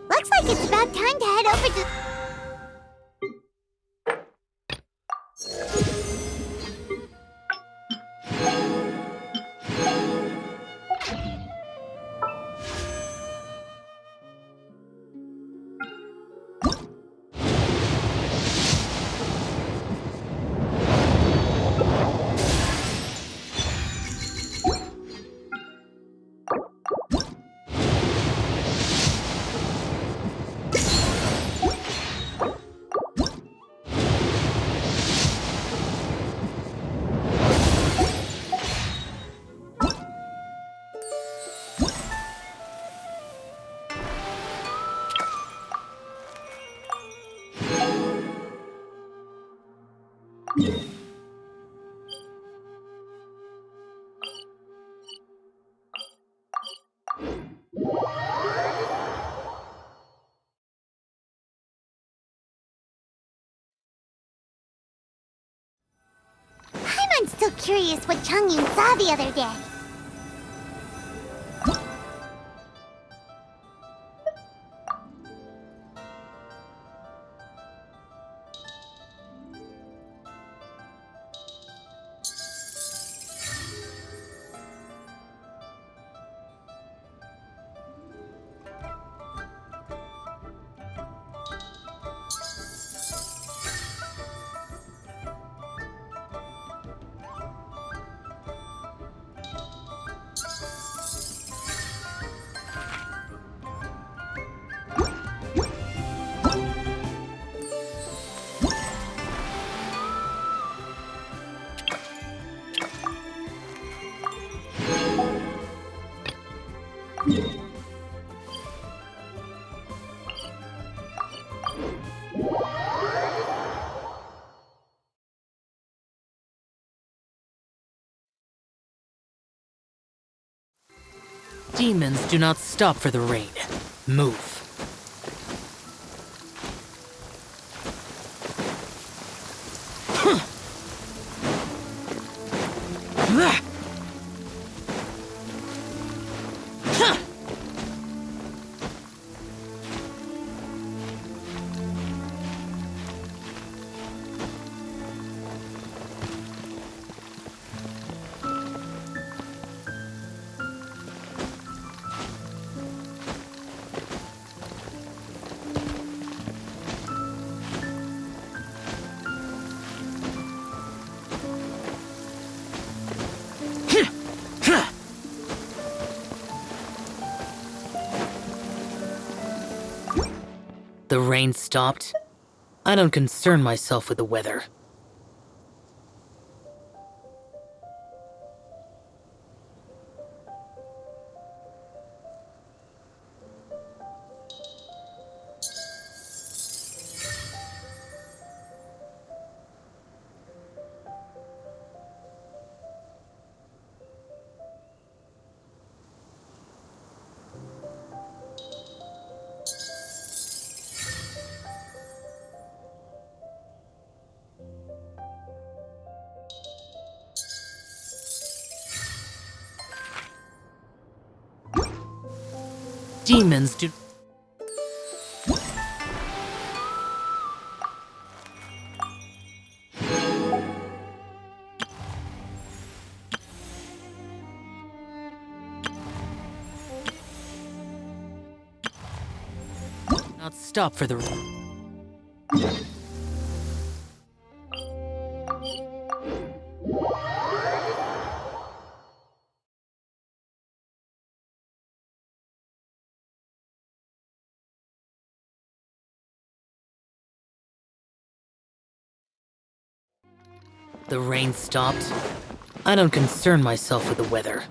Looks like it's about time to head over to... curious what Changyun saw the other day. Demons do not stop for the rain. Move. The rain stopped. I don't concern myself with the weather. Demons do not stop for the rain. The rain stopped. I don't concern myself with the weather.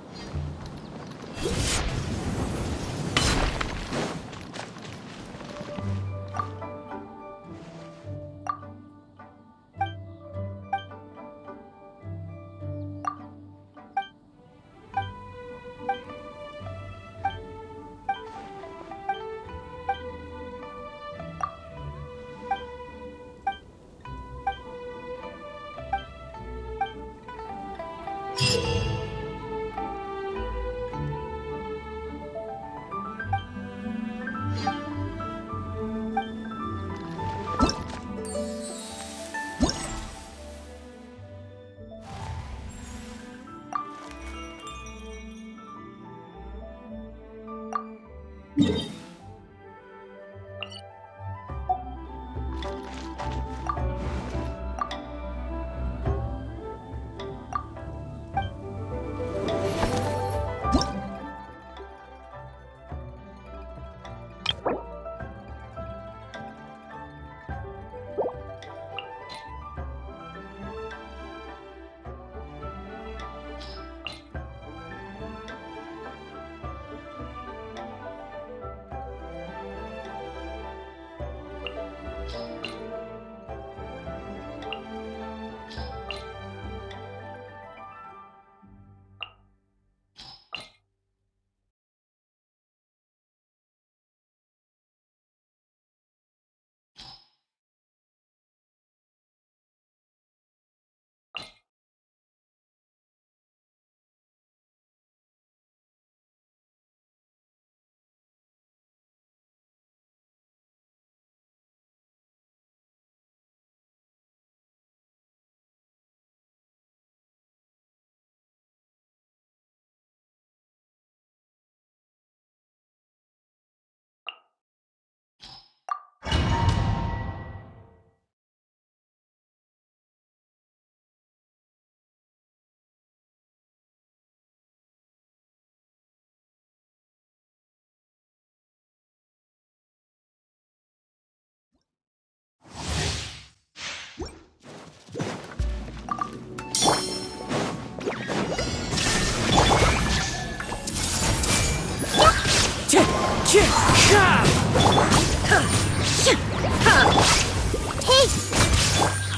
Hey,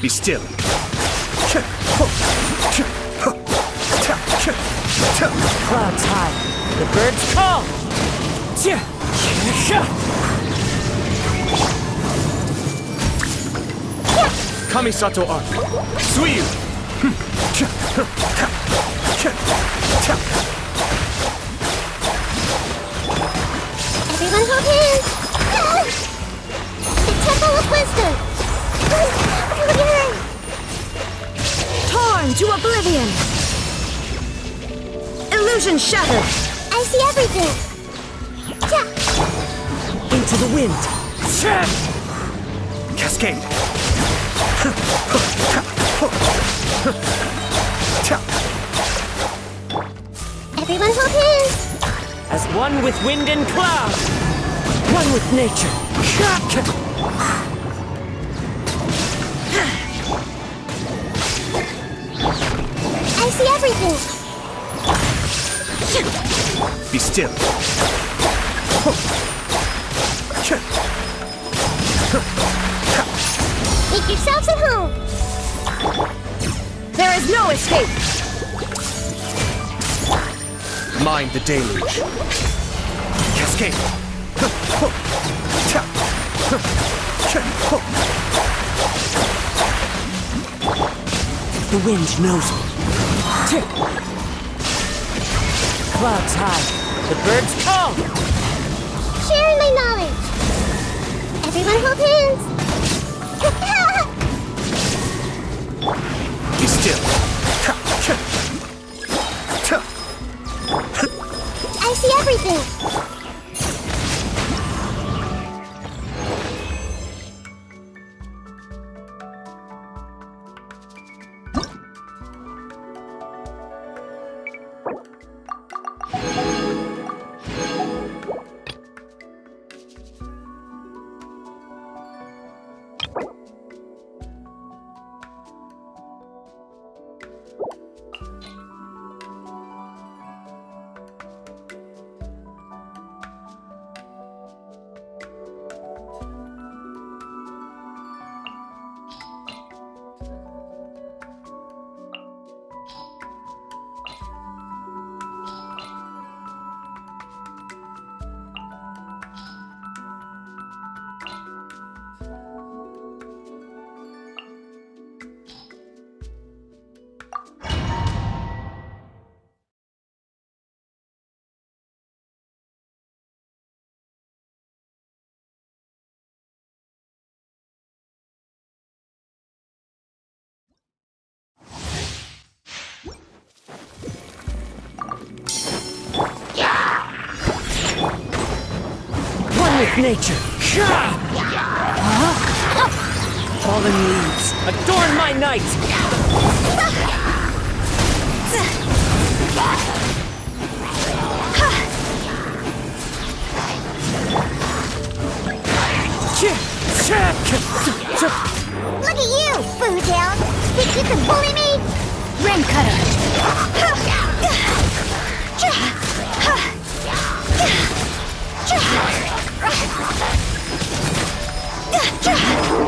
Be still. Clouds high. The birds call. Kamisato Art. Suiyu. everyone hold hands. The Temple of Wisdom. Torn to oblivion! Illusion shattered! I see everything. Into the wind. Cascade. Everyone hold hands. As one with wind and cloud. One with nature. I see everything. Be still. Make yourselves at home. There is no escape! Mind the deluge. Cascade. The wind knows me. Clouds high. The birds call. Sharing my knowledge. Everyone hold hands. Be still. I see everything. With nature. Fallen leaves, adorn my night. Look at you, Boo Town. Think you can bully me? Ring cutter!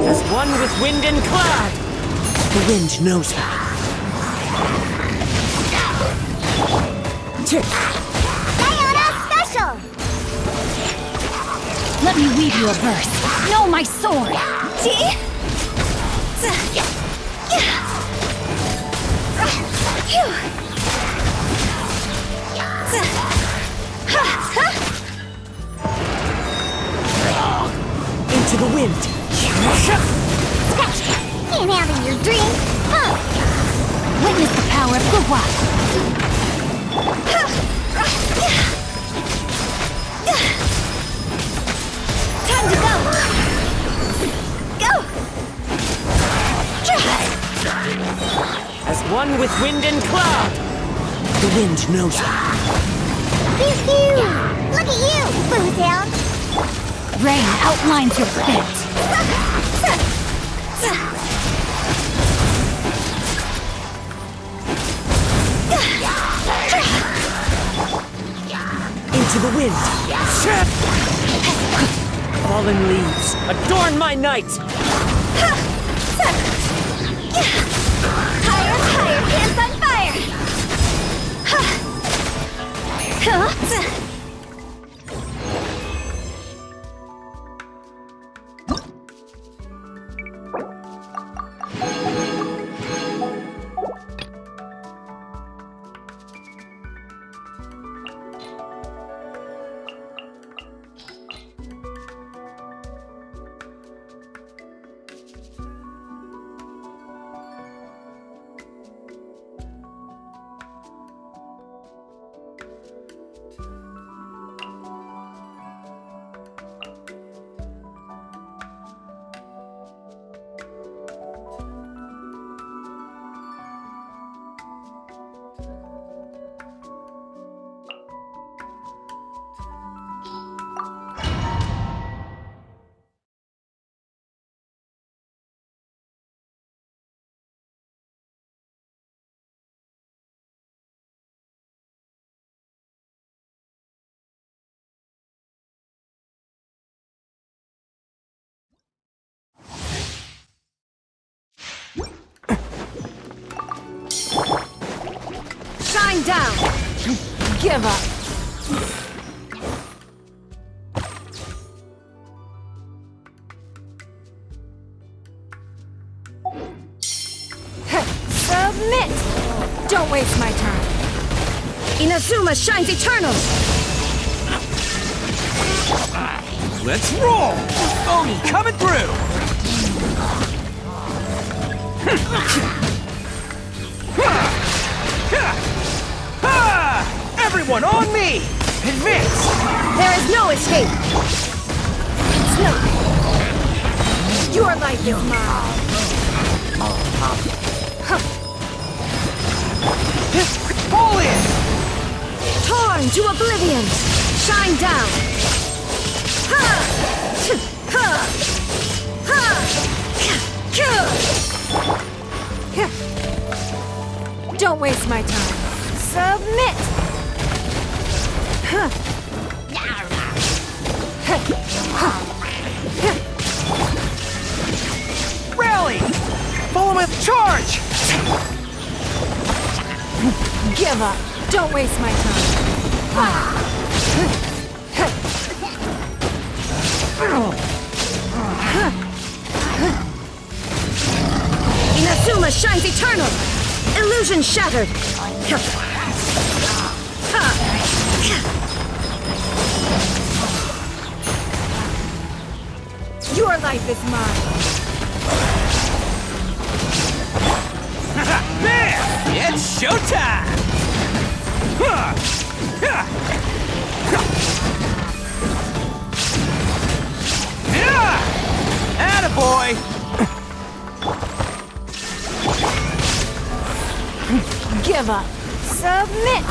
As one with wind and cloud. The wind knows me. Diana Special! Let me weave you a verse. Know my sword! See? Into the wind. Scratch! Can't handle your drink. Witness the power of Guhua! Time to go! Go! As one with wind and cloud. The wind knows me. Pew pew! Look at you, Boo Town. Rain outlines your fate. Into the wind. Fallen leaves, adorn my night! Higher, higher, hands on fire! Shine down! Give up! Submit! Don't waste my time. Inazuma shines eternal! Let's roll! Oni coming through! Everyone on me! Advance! There is no escape! No. Your life is mine! Fall in! Torn to oblivion! Shine down! Ha! Ha! Ha! Don't waste my time. Submit! Rally! Follow with charge! Give up! Don't waste my time. Inazuma shines eternal! Illusion shattered! Your life is mine! Bam! It's showtime! Attaboy! Give up! Submit!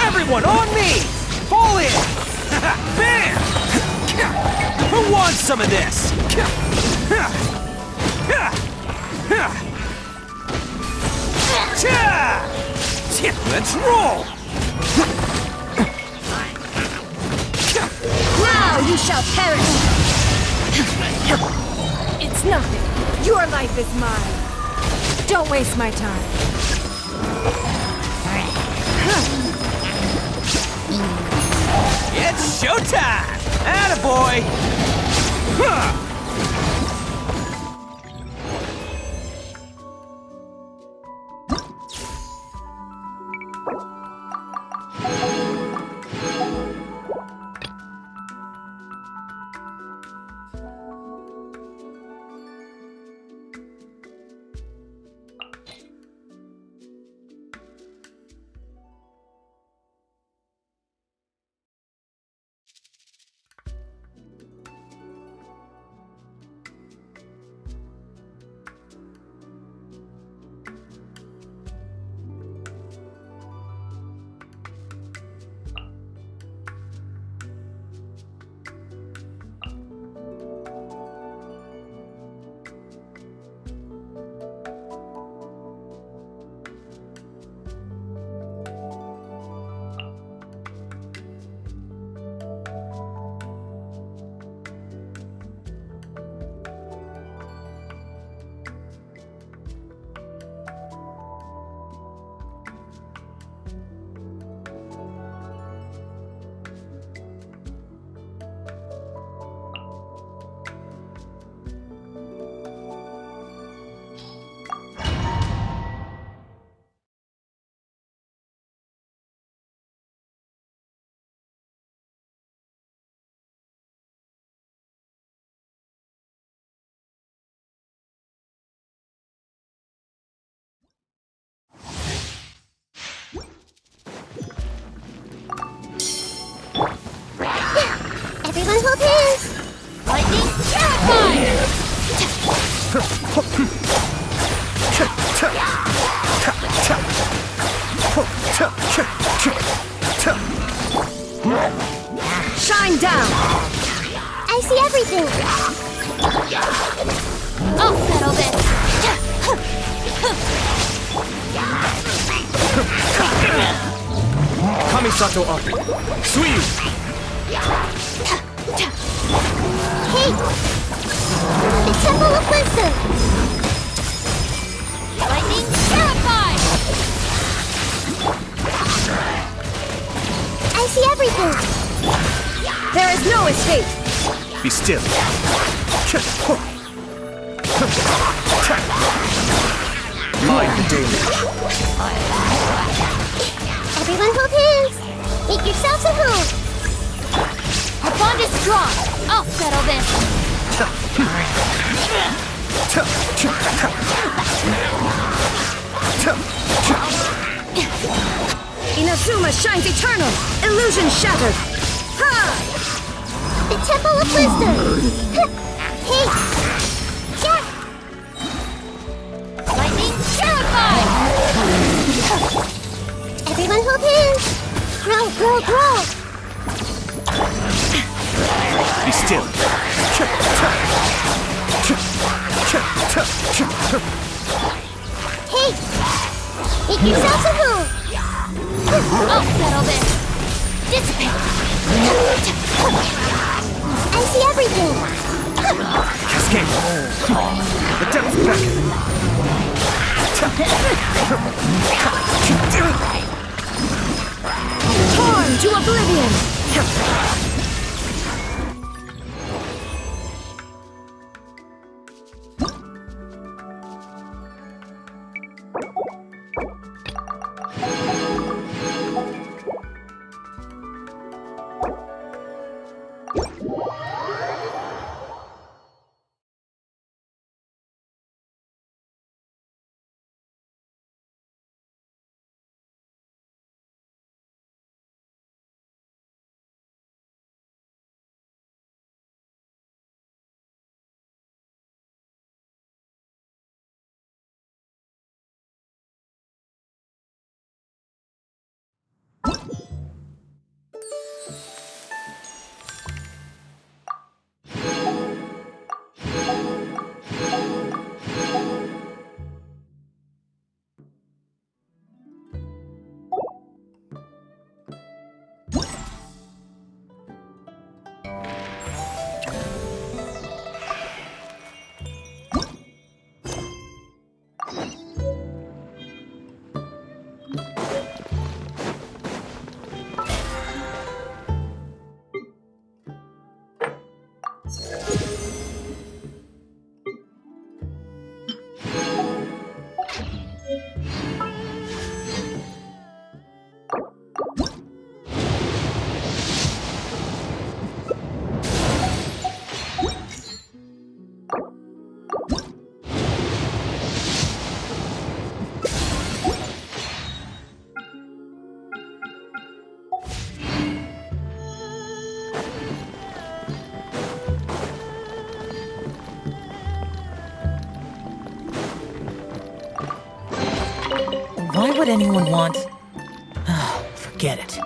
Everyone on me! Fall in! Bam! Who wants some of this? Let's roll! Now you shall perish! It's nothing. Your life is mine. Don't waste my time. It's showtime! Attaboy! Everyone hold hands! Lightning terrified! Shine down! I see everything! I'll settle this! Kamisato up. Suiyu. Hey! The Temple of Wisdom! Lightning terrified! I see everything! There is no escape! Be still. Mind the damage. Everyone hold hands! Make yourselves at home! Our bond is strong! I'll settle this! Inazuma shines eternal! Illusion shattered! Ha! The Temple of Wisdom! Hey! Jack! Lightning terrified! Everyone hold hands! Grow, grow, grow! Be still. Hey! Make yourselves at home! I'll settle this! Dissipate! I see everything! Cascade. The depths Torn to oblivion! Why would anyone want... Forget it.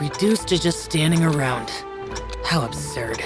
Reduced to just standing around. How absurd.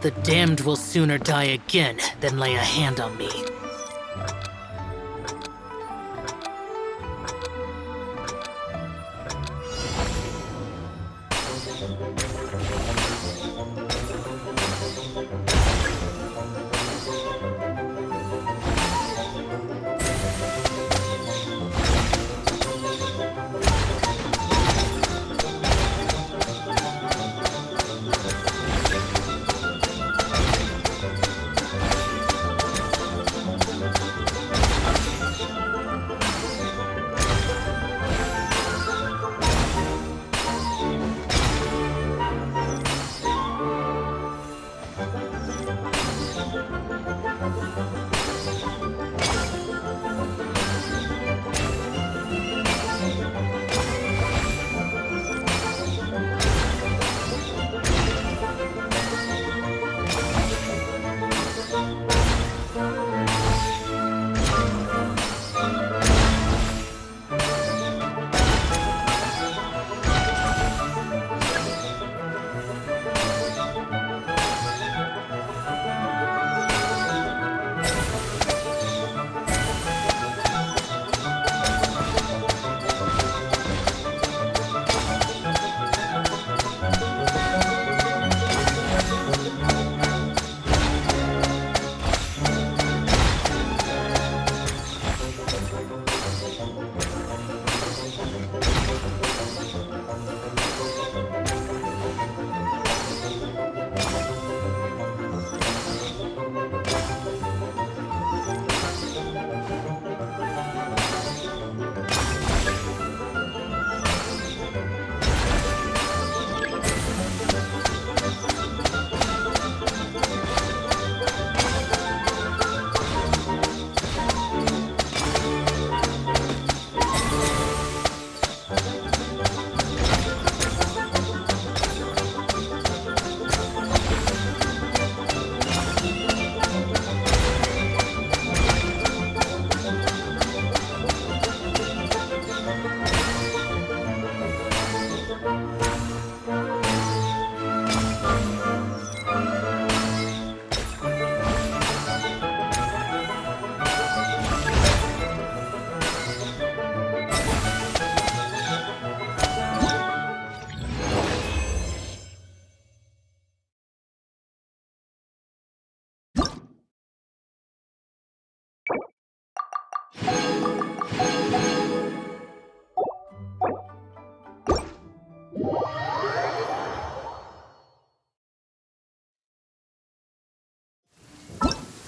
The damned will sooner die again than lay a hand on me.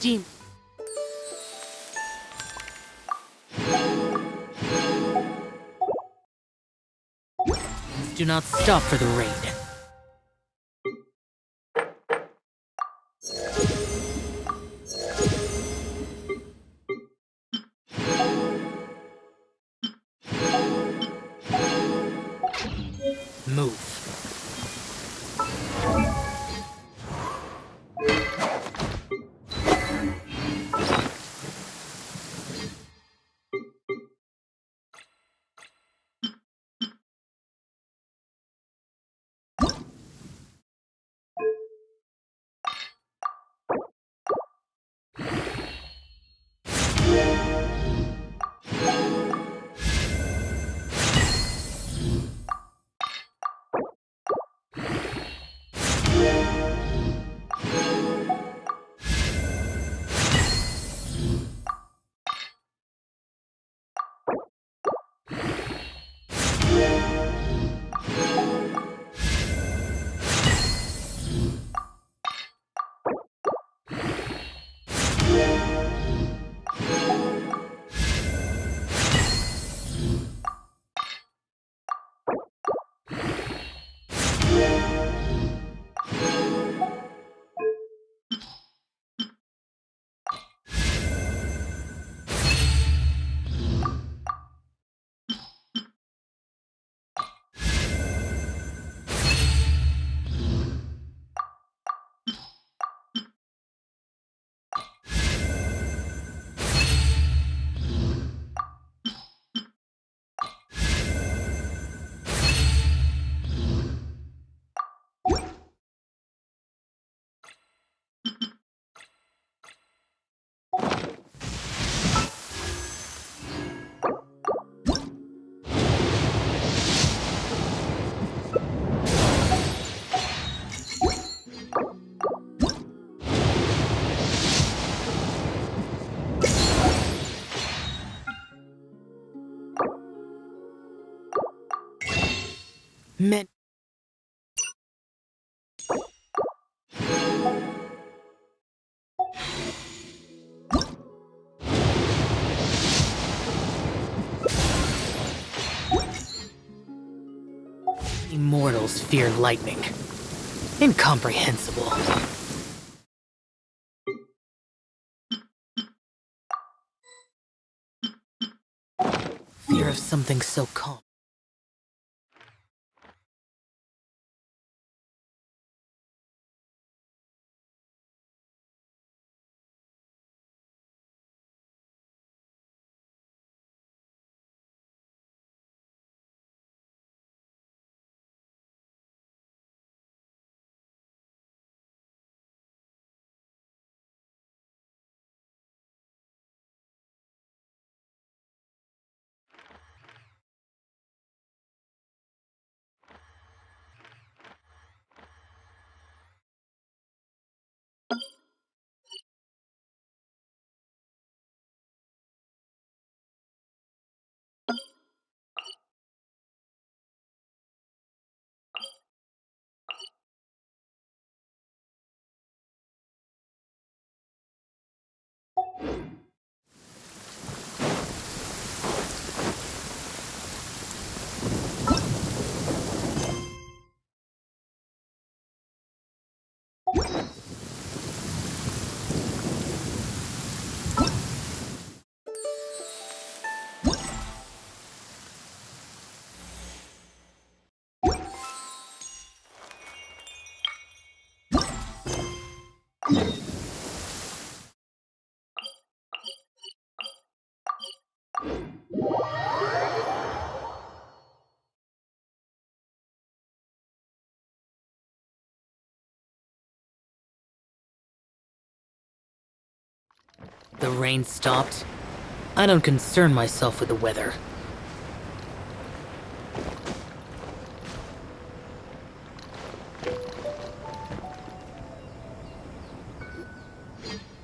Jean. Do not stop for the raid. Move. Men. Immortals fear lightning. Incomprehensible. Fear of something so calm. The rain stopped. I don't concern myself with the weather.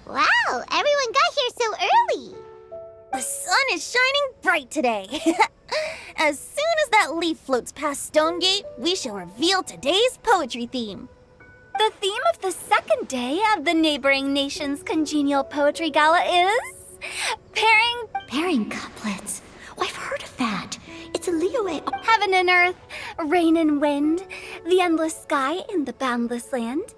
Wow, everyone got here so early. The sun is shining bright today. As soon as that leaf floats past Stonegate, we shall reveal today's poetry theme. The theme of the second day of the neighboring nation's congenial poetry gala is Pairing couplets. Oh, I've heard of that. It's a Liyue. heaven and earth, rain and wind, the endless sky and the boundless land,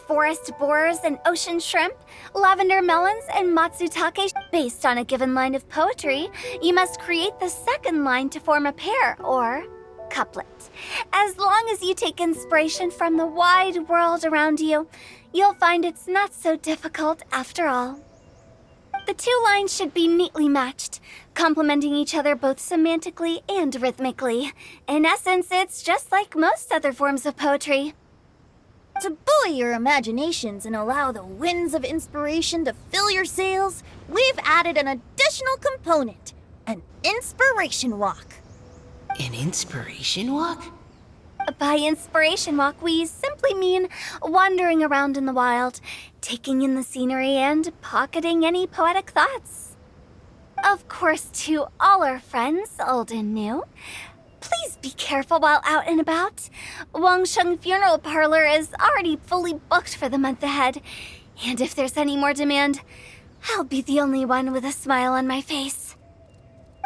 forest borers and ocean shrimp, lavender melons and matsutake. Based on a given line of poetry, you must create the second line to form a pair, or couplet. As long as you take inspiration from the wide world around you, you'll find it's not so difficult after all. The two lines should be neatly matched, complementing each other both semantically and rhythmically. In essence, it's just like most other forms of poetry. To buoy your imaginations and allow the winds of inspiration to fill your sails, we've added an additional component, an inspiration walk. An inspiration walk? By inspiration walk, we simply mean wandering around in the wild, taking in the scenery and pocketing any poetic thoughts. Of course, to all our friends, old and new, please be careful while out and about. Wangsheng Funeral Parlor is already fully booked for the month ahead, and if there's any more demand, I'll be the only one with a smile on my face.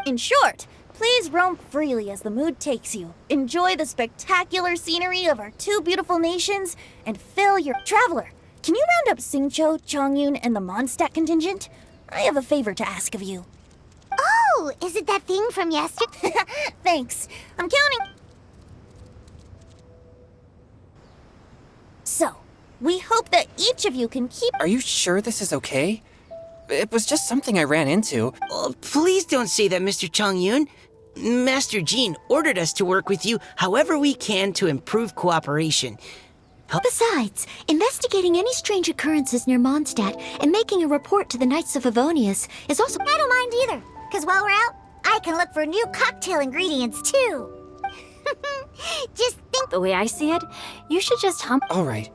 In short, please roam freely as the mood takes you. Enjoy the spectacular scenery of our two beautiful nations and fill your... Traveler, can you round up Xingqiu, Chongyun, and the Mondstadt contingent? I have a favor to ask of you. Oh, is it that thing from yesterday? Thanks. I'm counting. So, we hope that each of you can keep... Are you sure this is okay? It was just something I ran into. Oh, please don't say that, Mr. Chongyun. Master Jean ordered us to work with you however we can to improve cooperation. Besides, investigating any strange occurrences near Mondstadt and making a report to the Knights of Favonius is also... I don't mind either, because while we're out, I can look for new cocktail ingredients too. Just think. The way I see it, you should just hump. All right.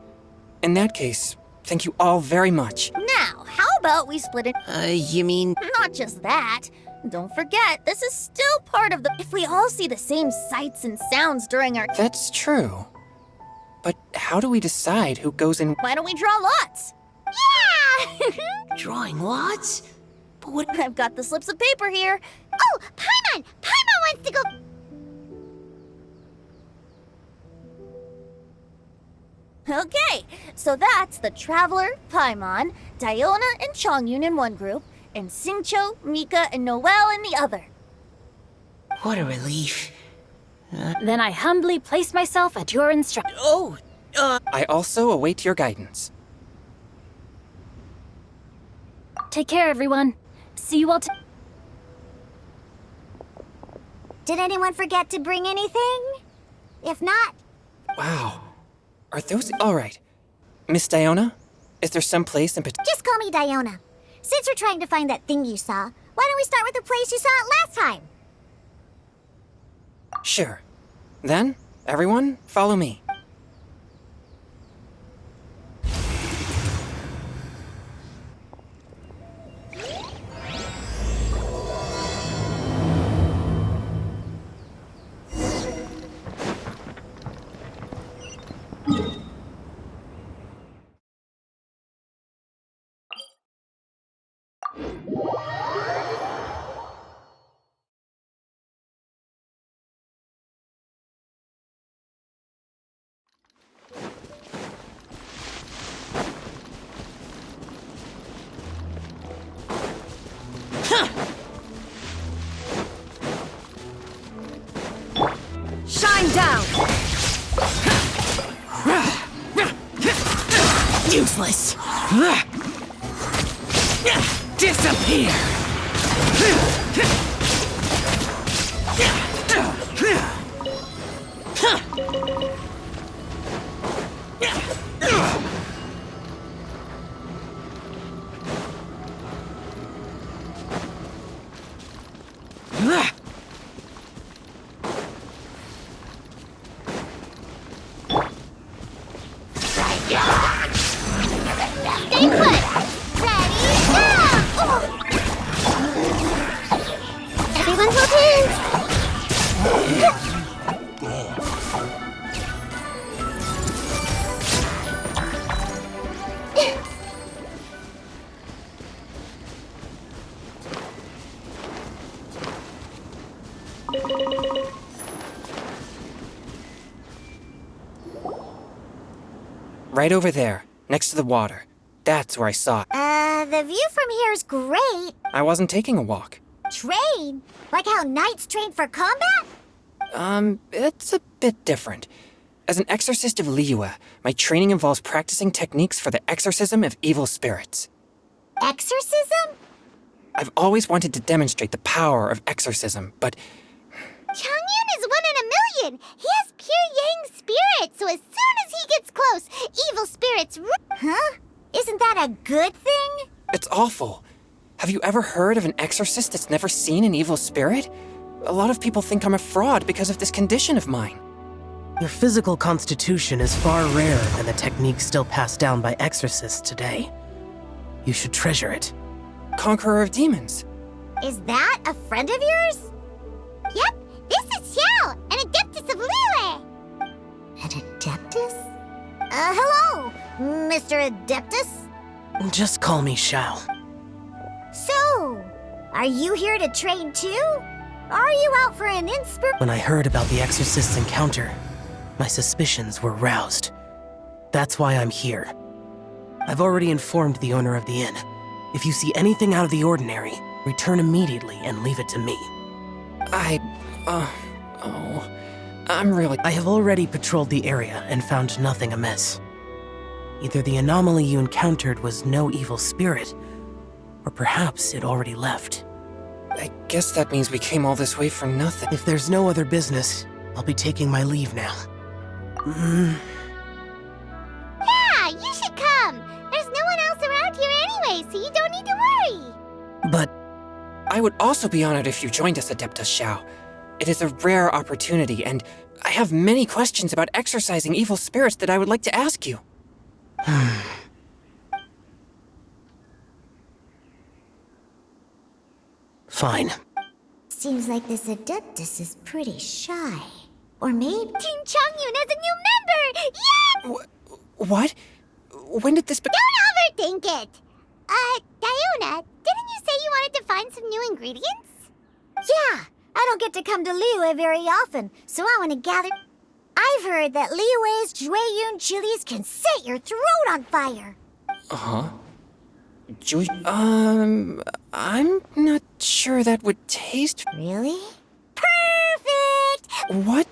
In that case, thank you all very much. Now, how about we split it? You mean... Not just that. Don't forget, this is still part of the... If we all see the same sights and sounds during our... That's true. But how do we decide who goes in? Why don't we draw lots? Yeah! Drawing lots? But what... I've got the slips of paper here. Oh, Paimon! Paimon wants to go... Okay, so that's the Traveler, Paimon, Diona, and Chongyun in one group, and Xingqiu, Mika, and Noelle in the other. What a relief. Then I humbly place myself at your instruction. Oh, I also await your guidance. Take care, everyone. See you all. Did anyone forget to bring anything? If not, Wow. Are those... All right. Miss Diona, is there some place in particular? just call me Diona. Since we're trying to find that thing you saw, why don't we start with the place you saw it last time? Sure. Then, everyone, follow me. Shine down! useless. Disappear. Stay put! Ready, go! Right over there, next to the water. That's where I saw it. The view from here is great. I wasn't taking a walk. Train? Like how knights train for combat? It's a bit different. As an exorcist of Liyue, my training involves practicing techniques for the exorcism of evil spirits. Exorcism? I've always wanted to demonstrate the power of exorcism, but Changyun is 1 in a million. He has pure yang spirit, so as soon as he gets close, evil spirits. Huh? Isn't that a good thing? it's awful. Have you ever heard of an exorcist that's never seen an evil spirit? A lot of people think I'm a fraud because of this condition of mine. Your physical constitution is far rarer than the techniques still passed down by exorcists today. You should treasure it. Conqueror of demons. Is that a friend of yours? Yep, this is Xiao, an adeptus of Liyue. An adeptus? Hello, Mr. Adeptus. Just call me Shao. So, are you here to train too? Are you out for an When I heard about the exorcist's encounter, my suspicions were roused. That's why I'm here. I've already informed the owner of the inn. If you see anything out of the ordinary, return immediately and leave it to me. I have already patrolled the area and found nothing amiss. Either the anomaly you encountered was no evil spirit, or perhaps it already left. I guess that means we came all this way for nothing. If there's no other business, I'll be taking my leave now. Yeah, you should come. There's no one else around here anyway, so you don't need to worry. But I would also be honored if you joined us, Adeptus Shao. It is a rare opportunity, and I have many questions about exorcising evil spirits that I would like to ask you. fine. Seems like this Adeptus is pretty shy. Or maybe Team Changyun has a new member! Yeah! What? When did this Don't overthink it! Diona, didn't you say you wanted to find some new ingredients? Yeah, I don't get to come to Liyue very often, so I want to gather... I've heard that Liyue's Jueyun chilies can set your throat on fire. I'm not sure that would taste... Really? Perfect! What?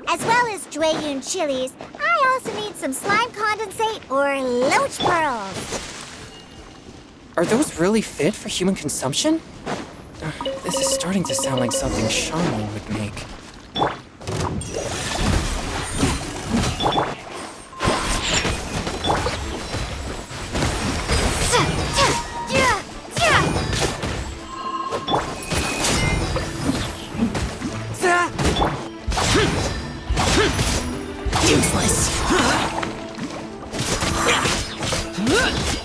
As well as Jueyun chilies, I also need some slime condensate or loach pearls. Are those really fit for human consumption? This is starting to sound like something Shaman would make. Useless.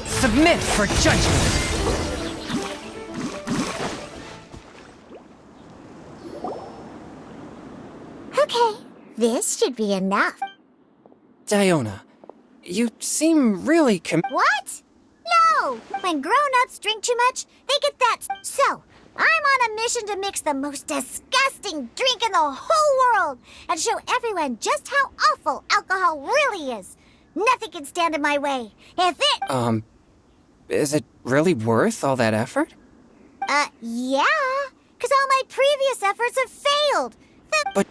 Submit for judgment. Okay, this should be enough. Diona, you seem really What? No! When grown-ups drink too much, they get that... So, I'm on a mission to mix the most disgusting drink in the whole world and show everyone just how awful alcohol really is. Nothing can stand in my way. If it... Is it really worth all that effort? Yeah. Because all my previous efforts have failed. But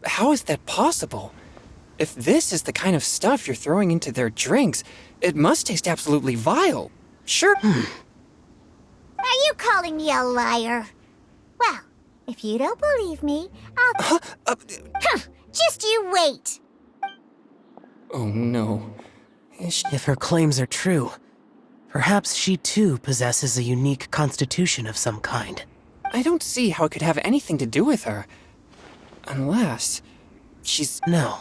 how is that possible? If this is the kind of stuff you're throwing into their drinks, it must taste absolutely vile. Sure. Are you calling me a liar? Well, if you don't believe me, I'll... Just you wait. Oh no. If her claims are true, perhaps she too possesses a unique constitution of some kind. I don't see how it could have anything to do with her. Unless she's... No.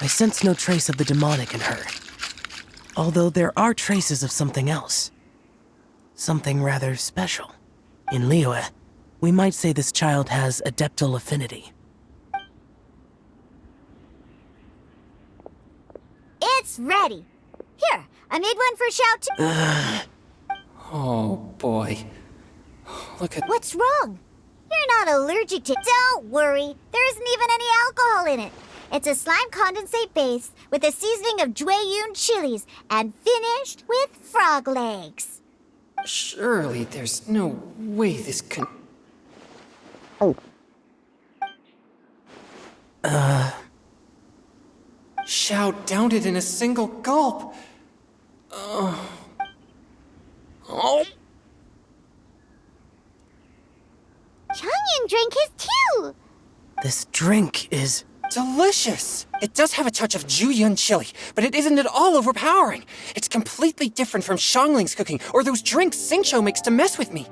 I sense no trace of the demonic in her. Although there are traces of something else. Something rather special. In Liyue, we might say this child has adeptal affinity. It's ready. Here, I made one for Xiao too. Oh, boy. Look at... What's wrong? You're not allergic to... Don't worry, there isn't even any alcohol in it. It's a slime condensate base with a seasoning of Jueyun chilies and finished with frog legs. Surely there's no way this can... Xiao downed it in a single gulp. Oh. Changyun drank his too. This drink is... Delicious! It does have a touch of Jueyun chili, but it isn't at all overpowering. It's completely different from Xiangling's cooking or those drinks Xingqiu makes to mess with me.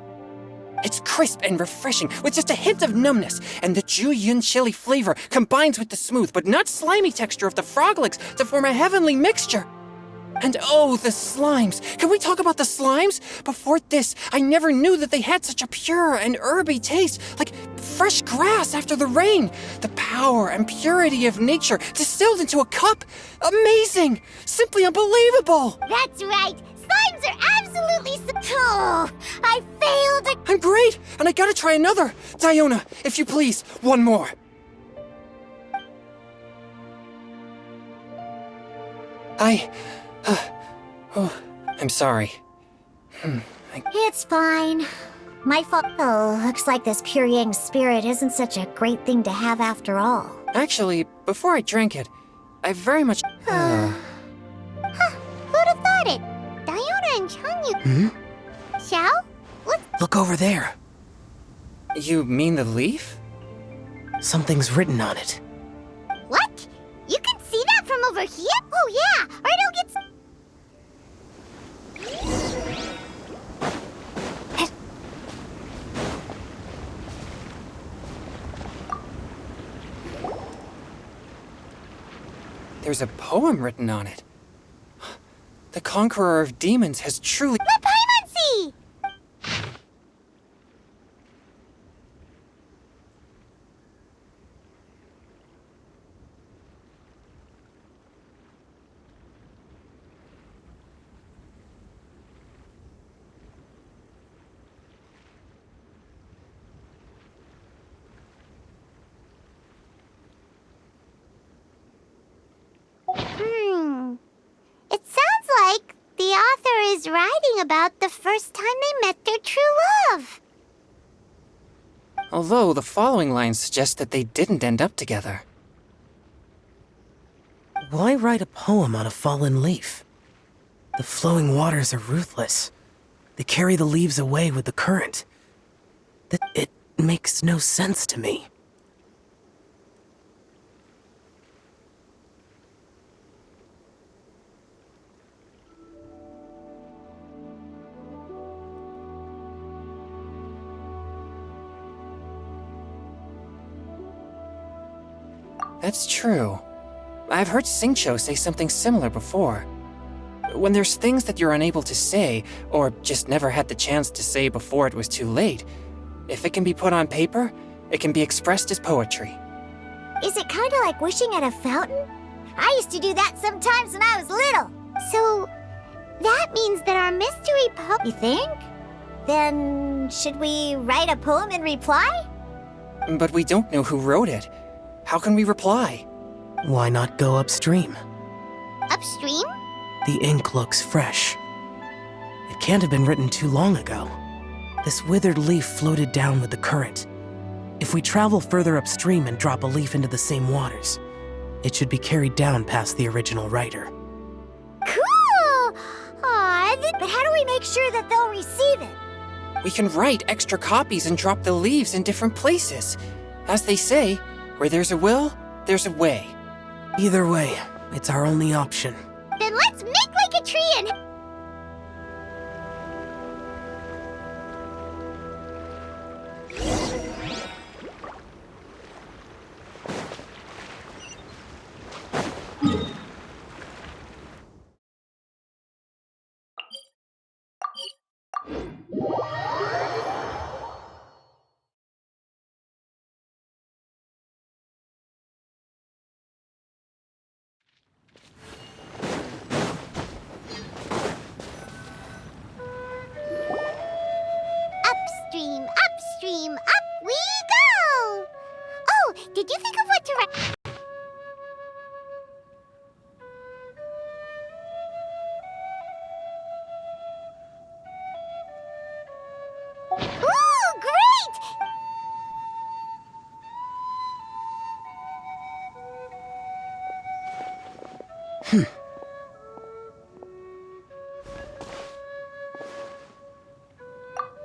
It's crisp and refreshing, with just a hint of numbness, and the Jueyun chili flavor combines with the smooth but not slimy texture of the frog legs to form a heavenly mixture. And oh, the slimes! Can we talk about the slimes? Before this, I never knew that they had such a pure and herby taste, like fresh grass after the rain. The power and purity of nature distilled into a cup. Amazing! Simply unbelievable! That's right. Slimes are absolutely... Oh, I failed. I'm great, and I gotta try another. Diona, if you please, one more. I'm sorry. It's fine. My fault. Oh, looks like this pure yang spirit isn't such a great thing to have after all. Actually, before I drank it, I very much... Huh, who'd have thought it? Diona and Chanyu. Xiao? What? Look over there. You mean the leaf? Something's written on it. What? You can see that from over here? Oh yeah, right, I'll get... There's a poem written on it. The conqueror of demons has truly... Let Paimon see! It sounds like the author is writing about the first time they met their true love. Although the following lines suggest that they didn't end up together. Why write a poem on a fallen leaf? The flowing waters are ruthless. They carry the leaves away with the current. It makes no sense to me. That's true. I've heard Xingqiu say something similar before. When there's things that you're unable to say, or just never had the chance to say before it was too late, if it can be put on paper, it can be expressed as poetry. Is it kind of like wishing at a fountain? I used to do that sometimes when I was little. So, that means that our mystery poem... You think? Then, should we write a poem in reply? But we don't know who wrote it. How can we reply? Why not go upstream? Upstream? The ink looks fresh. It can't have been written too long ago. This withered leaf floated down with the current. If we travel further upstream and drop a leaf into the same waters, it should be carried down past the original writer. Cool! But how do we make sure that they'll receive it? We can write extra copies and drop the leaves in different places. As they say, where there's a will, there's a way. Either way, it's our only option. Then let's make like a tree and...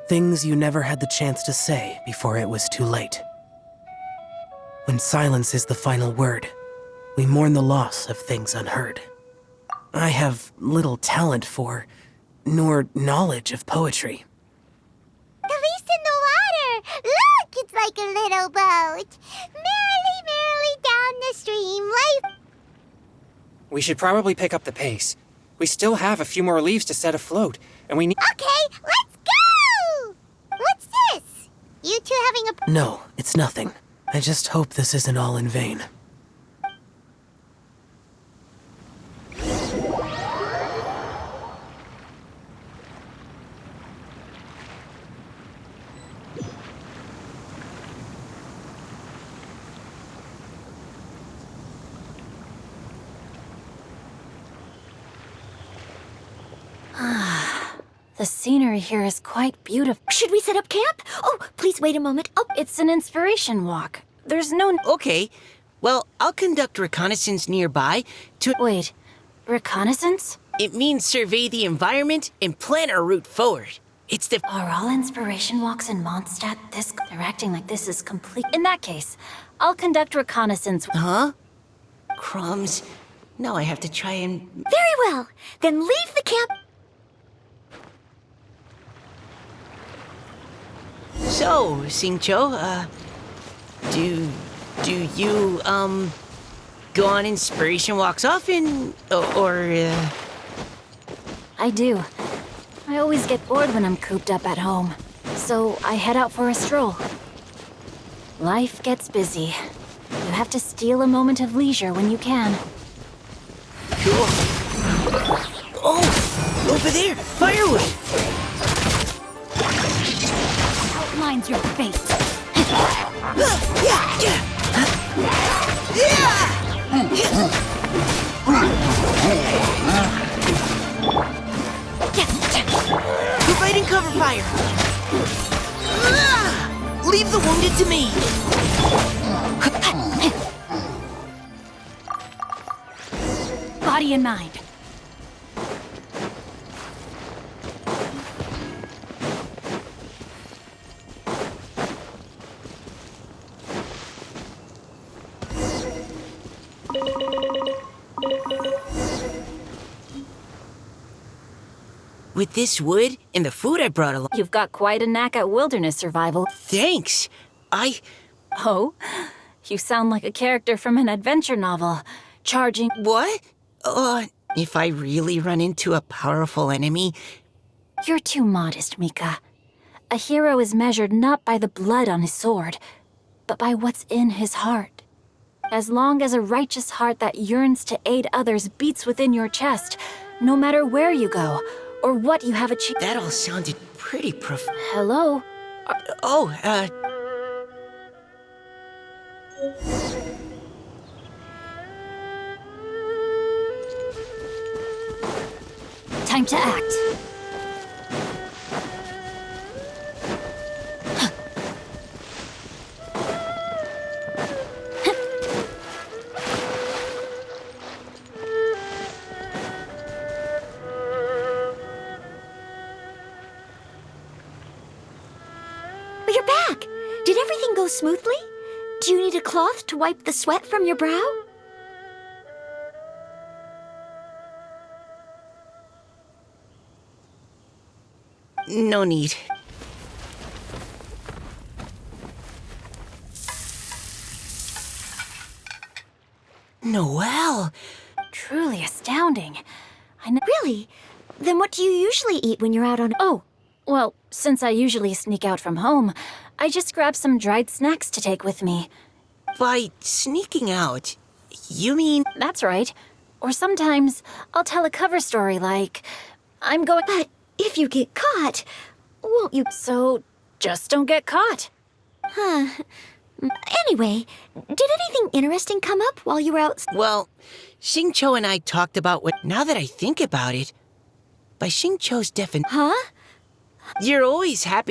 Things you never had the chance to say before it was too late. When silence is the final word, we mourn the loss of things unheard. I have little talent for, nor knowledge of poetry. The least in the water! Look, it's like a little boat. Merrily, merrily down the stream, life... We should probably pick up the pace. We still have a few more leaves to set afloat, and we need... Okay, let's go! What's this? You two having a... No, it's nothing. I just hope this isn't all in vain. The scenery here is quite beautiful. Should we set up camp? Oh, please wait a moment. Oh, It's an inspiration walk. There's no... Okay, well, I'll conduct reconnaissance nearby to... Wait, reconnaissance? It means survey the environment and plan our route forward. It's the... Are all inspiration walks in Mondstadt this... They're acting like this is complete... In that case, I'll conduct reconnaissance... Huh? Crumbs. Now I have to try and... very well. Then leave the camp. So, Xingqiu, do you, go on inspiration walks often? I do. I always get bored when I'm cooped up at home. So I head out for a stroll. Life gets busy. You have to steal a moment of leisure when you can. Cool. Oh, over there, firewood. Outlines your fate. Providing cover fire. Leave the wounded to me. Body in mind. With this wood and the food I brought along... You've got quite a knack at wilderness survival. Thanks. Oh? You sound like a character from an adventure novel. Charging... What? If I really run into a powerful enemy... You're too modest, Mika. A hero is measured not by the blood on his sword, but by what's in his heart. As long as a righteous heart that yearns to aid others beats within your chest, no matter where you go, or what you have achieved... That all sounded pretty Hello? Time to act. You're back. Did everything go smoothly? Do you need a cloth to wipe the sweat from your brow? No need. Noelle! Truly astounding. Really? Then what do you usually eat when you're out on... Oh, well, since I usually sneak out from home, I just grab some dried snacks to take with me. By sneaking out, you mean... That's right. Or sometimes I'll tell a cover story like, I'm going... But if you get caught, won't you... So, just don't get caught. Huh. Anyway, did anything interesting come up while you were out... Well, Xingqiu and I talked about what... Now that I think about it, by Xingqiu's definition... Huh? You're always happy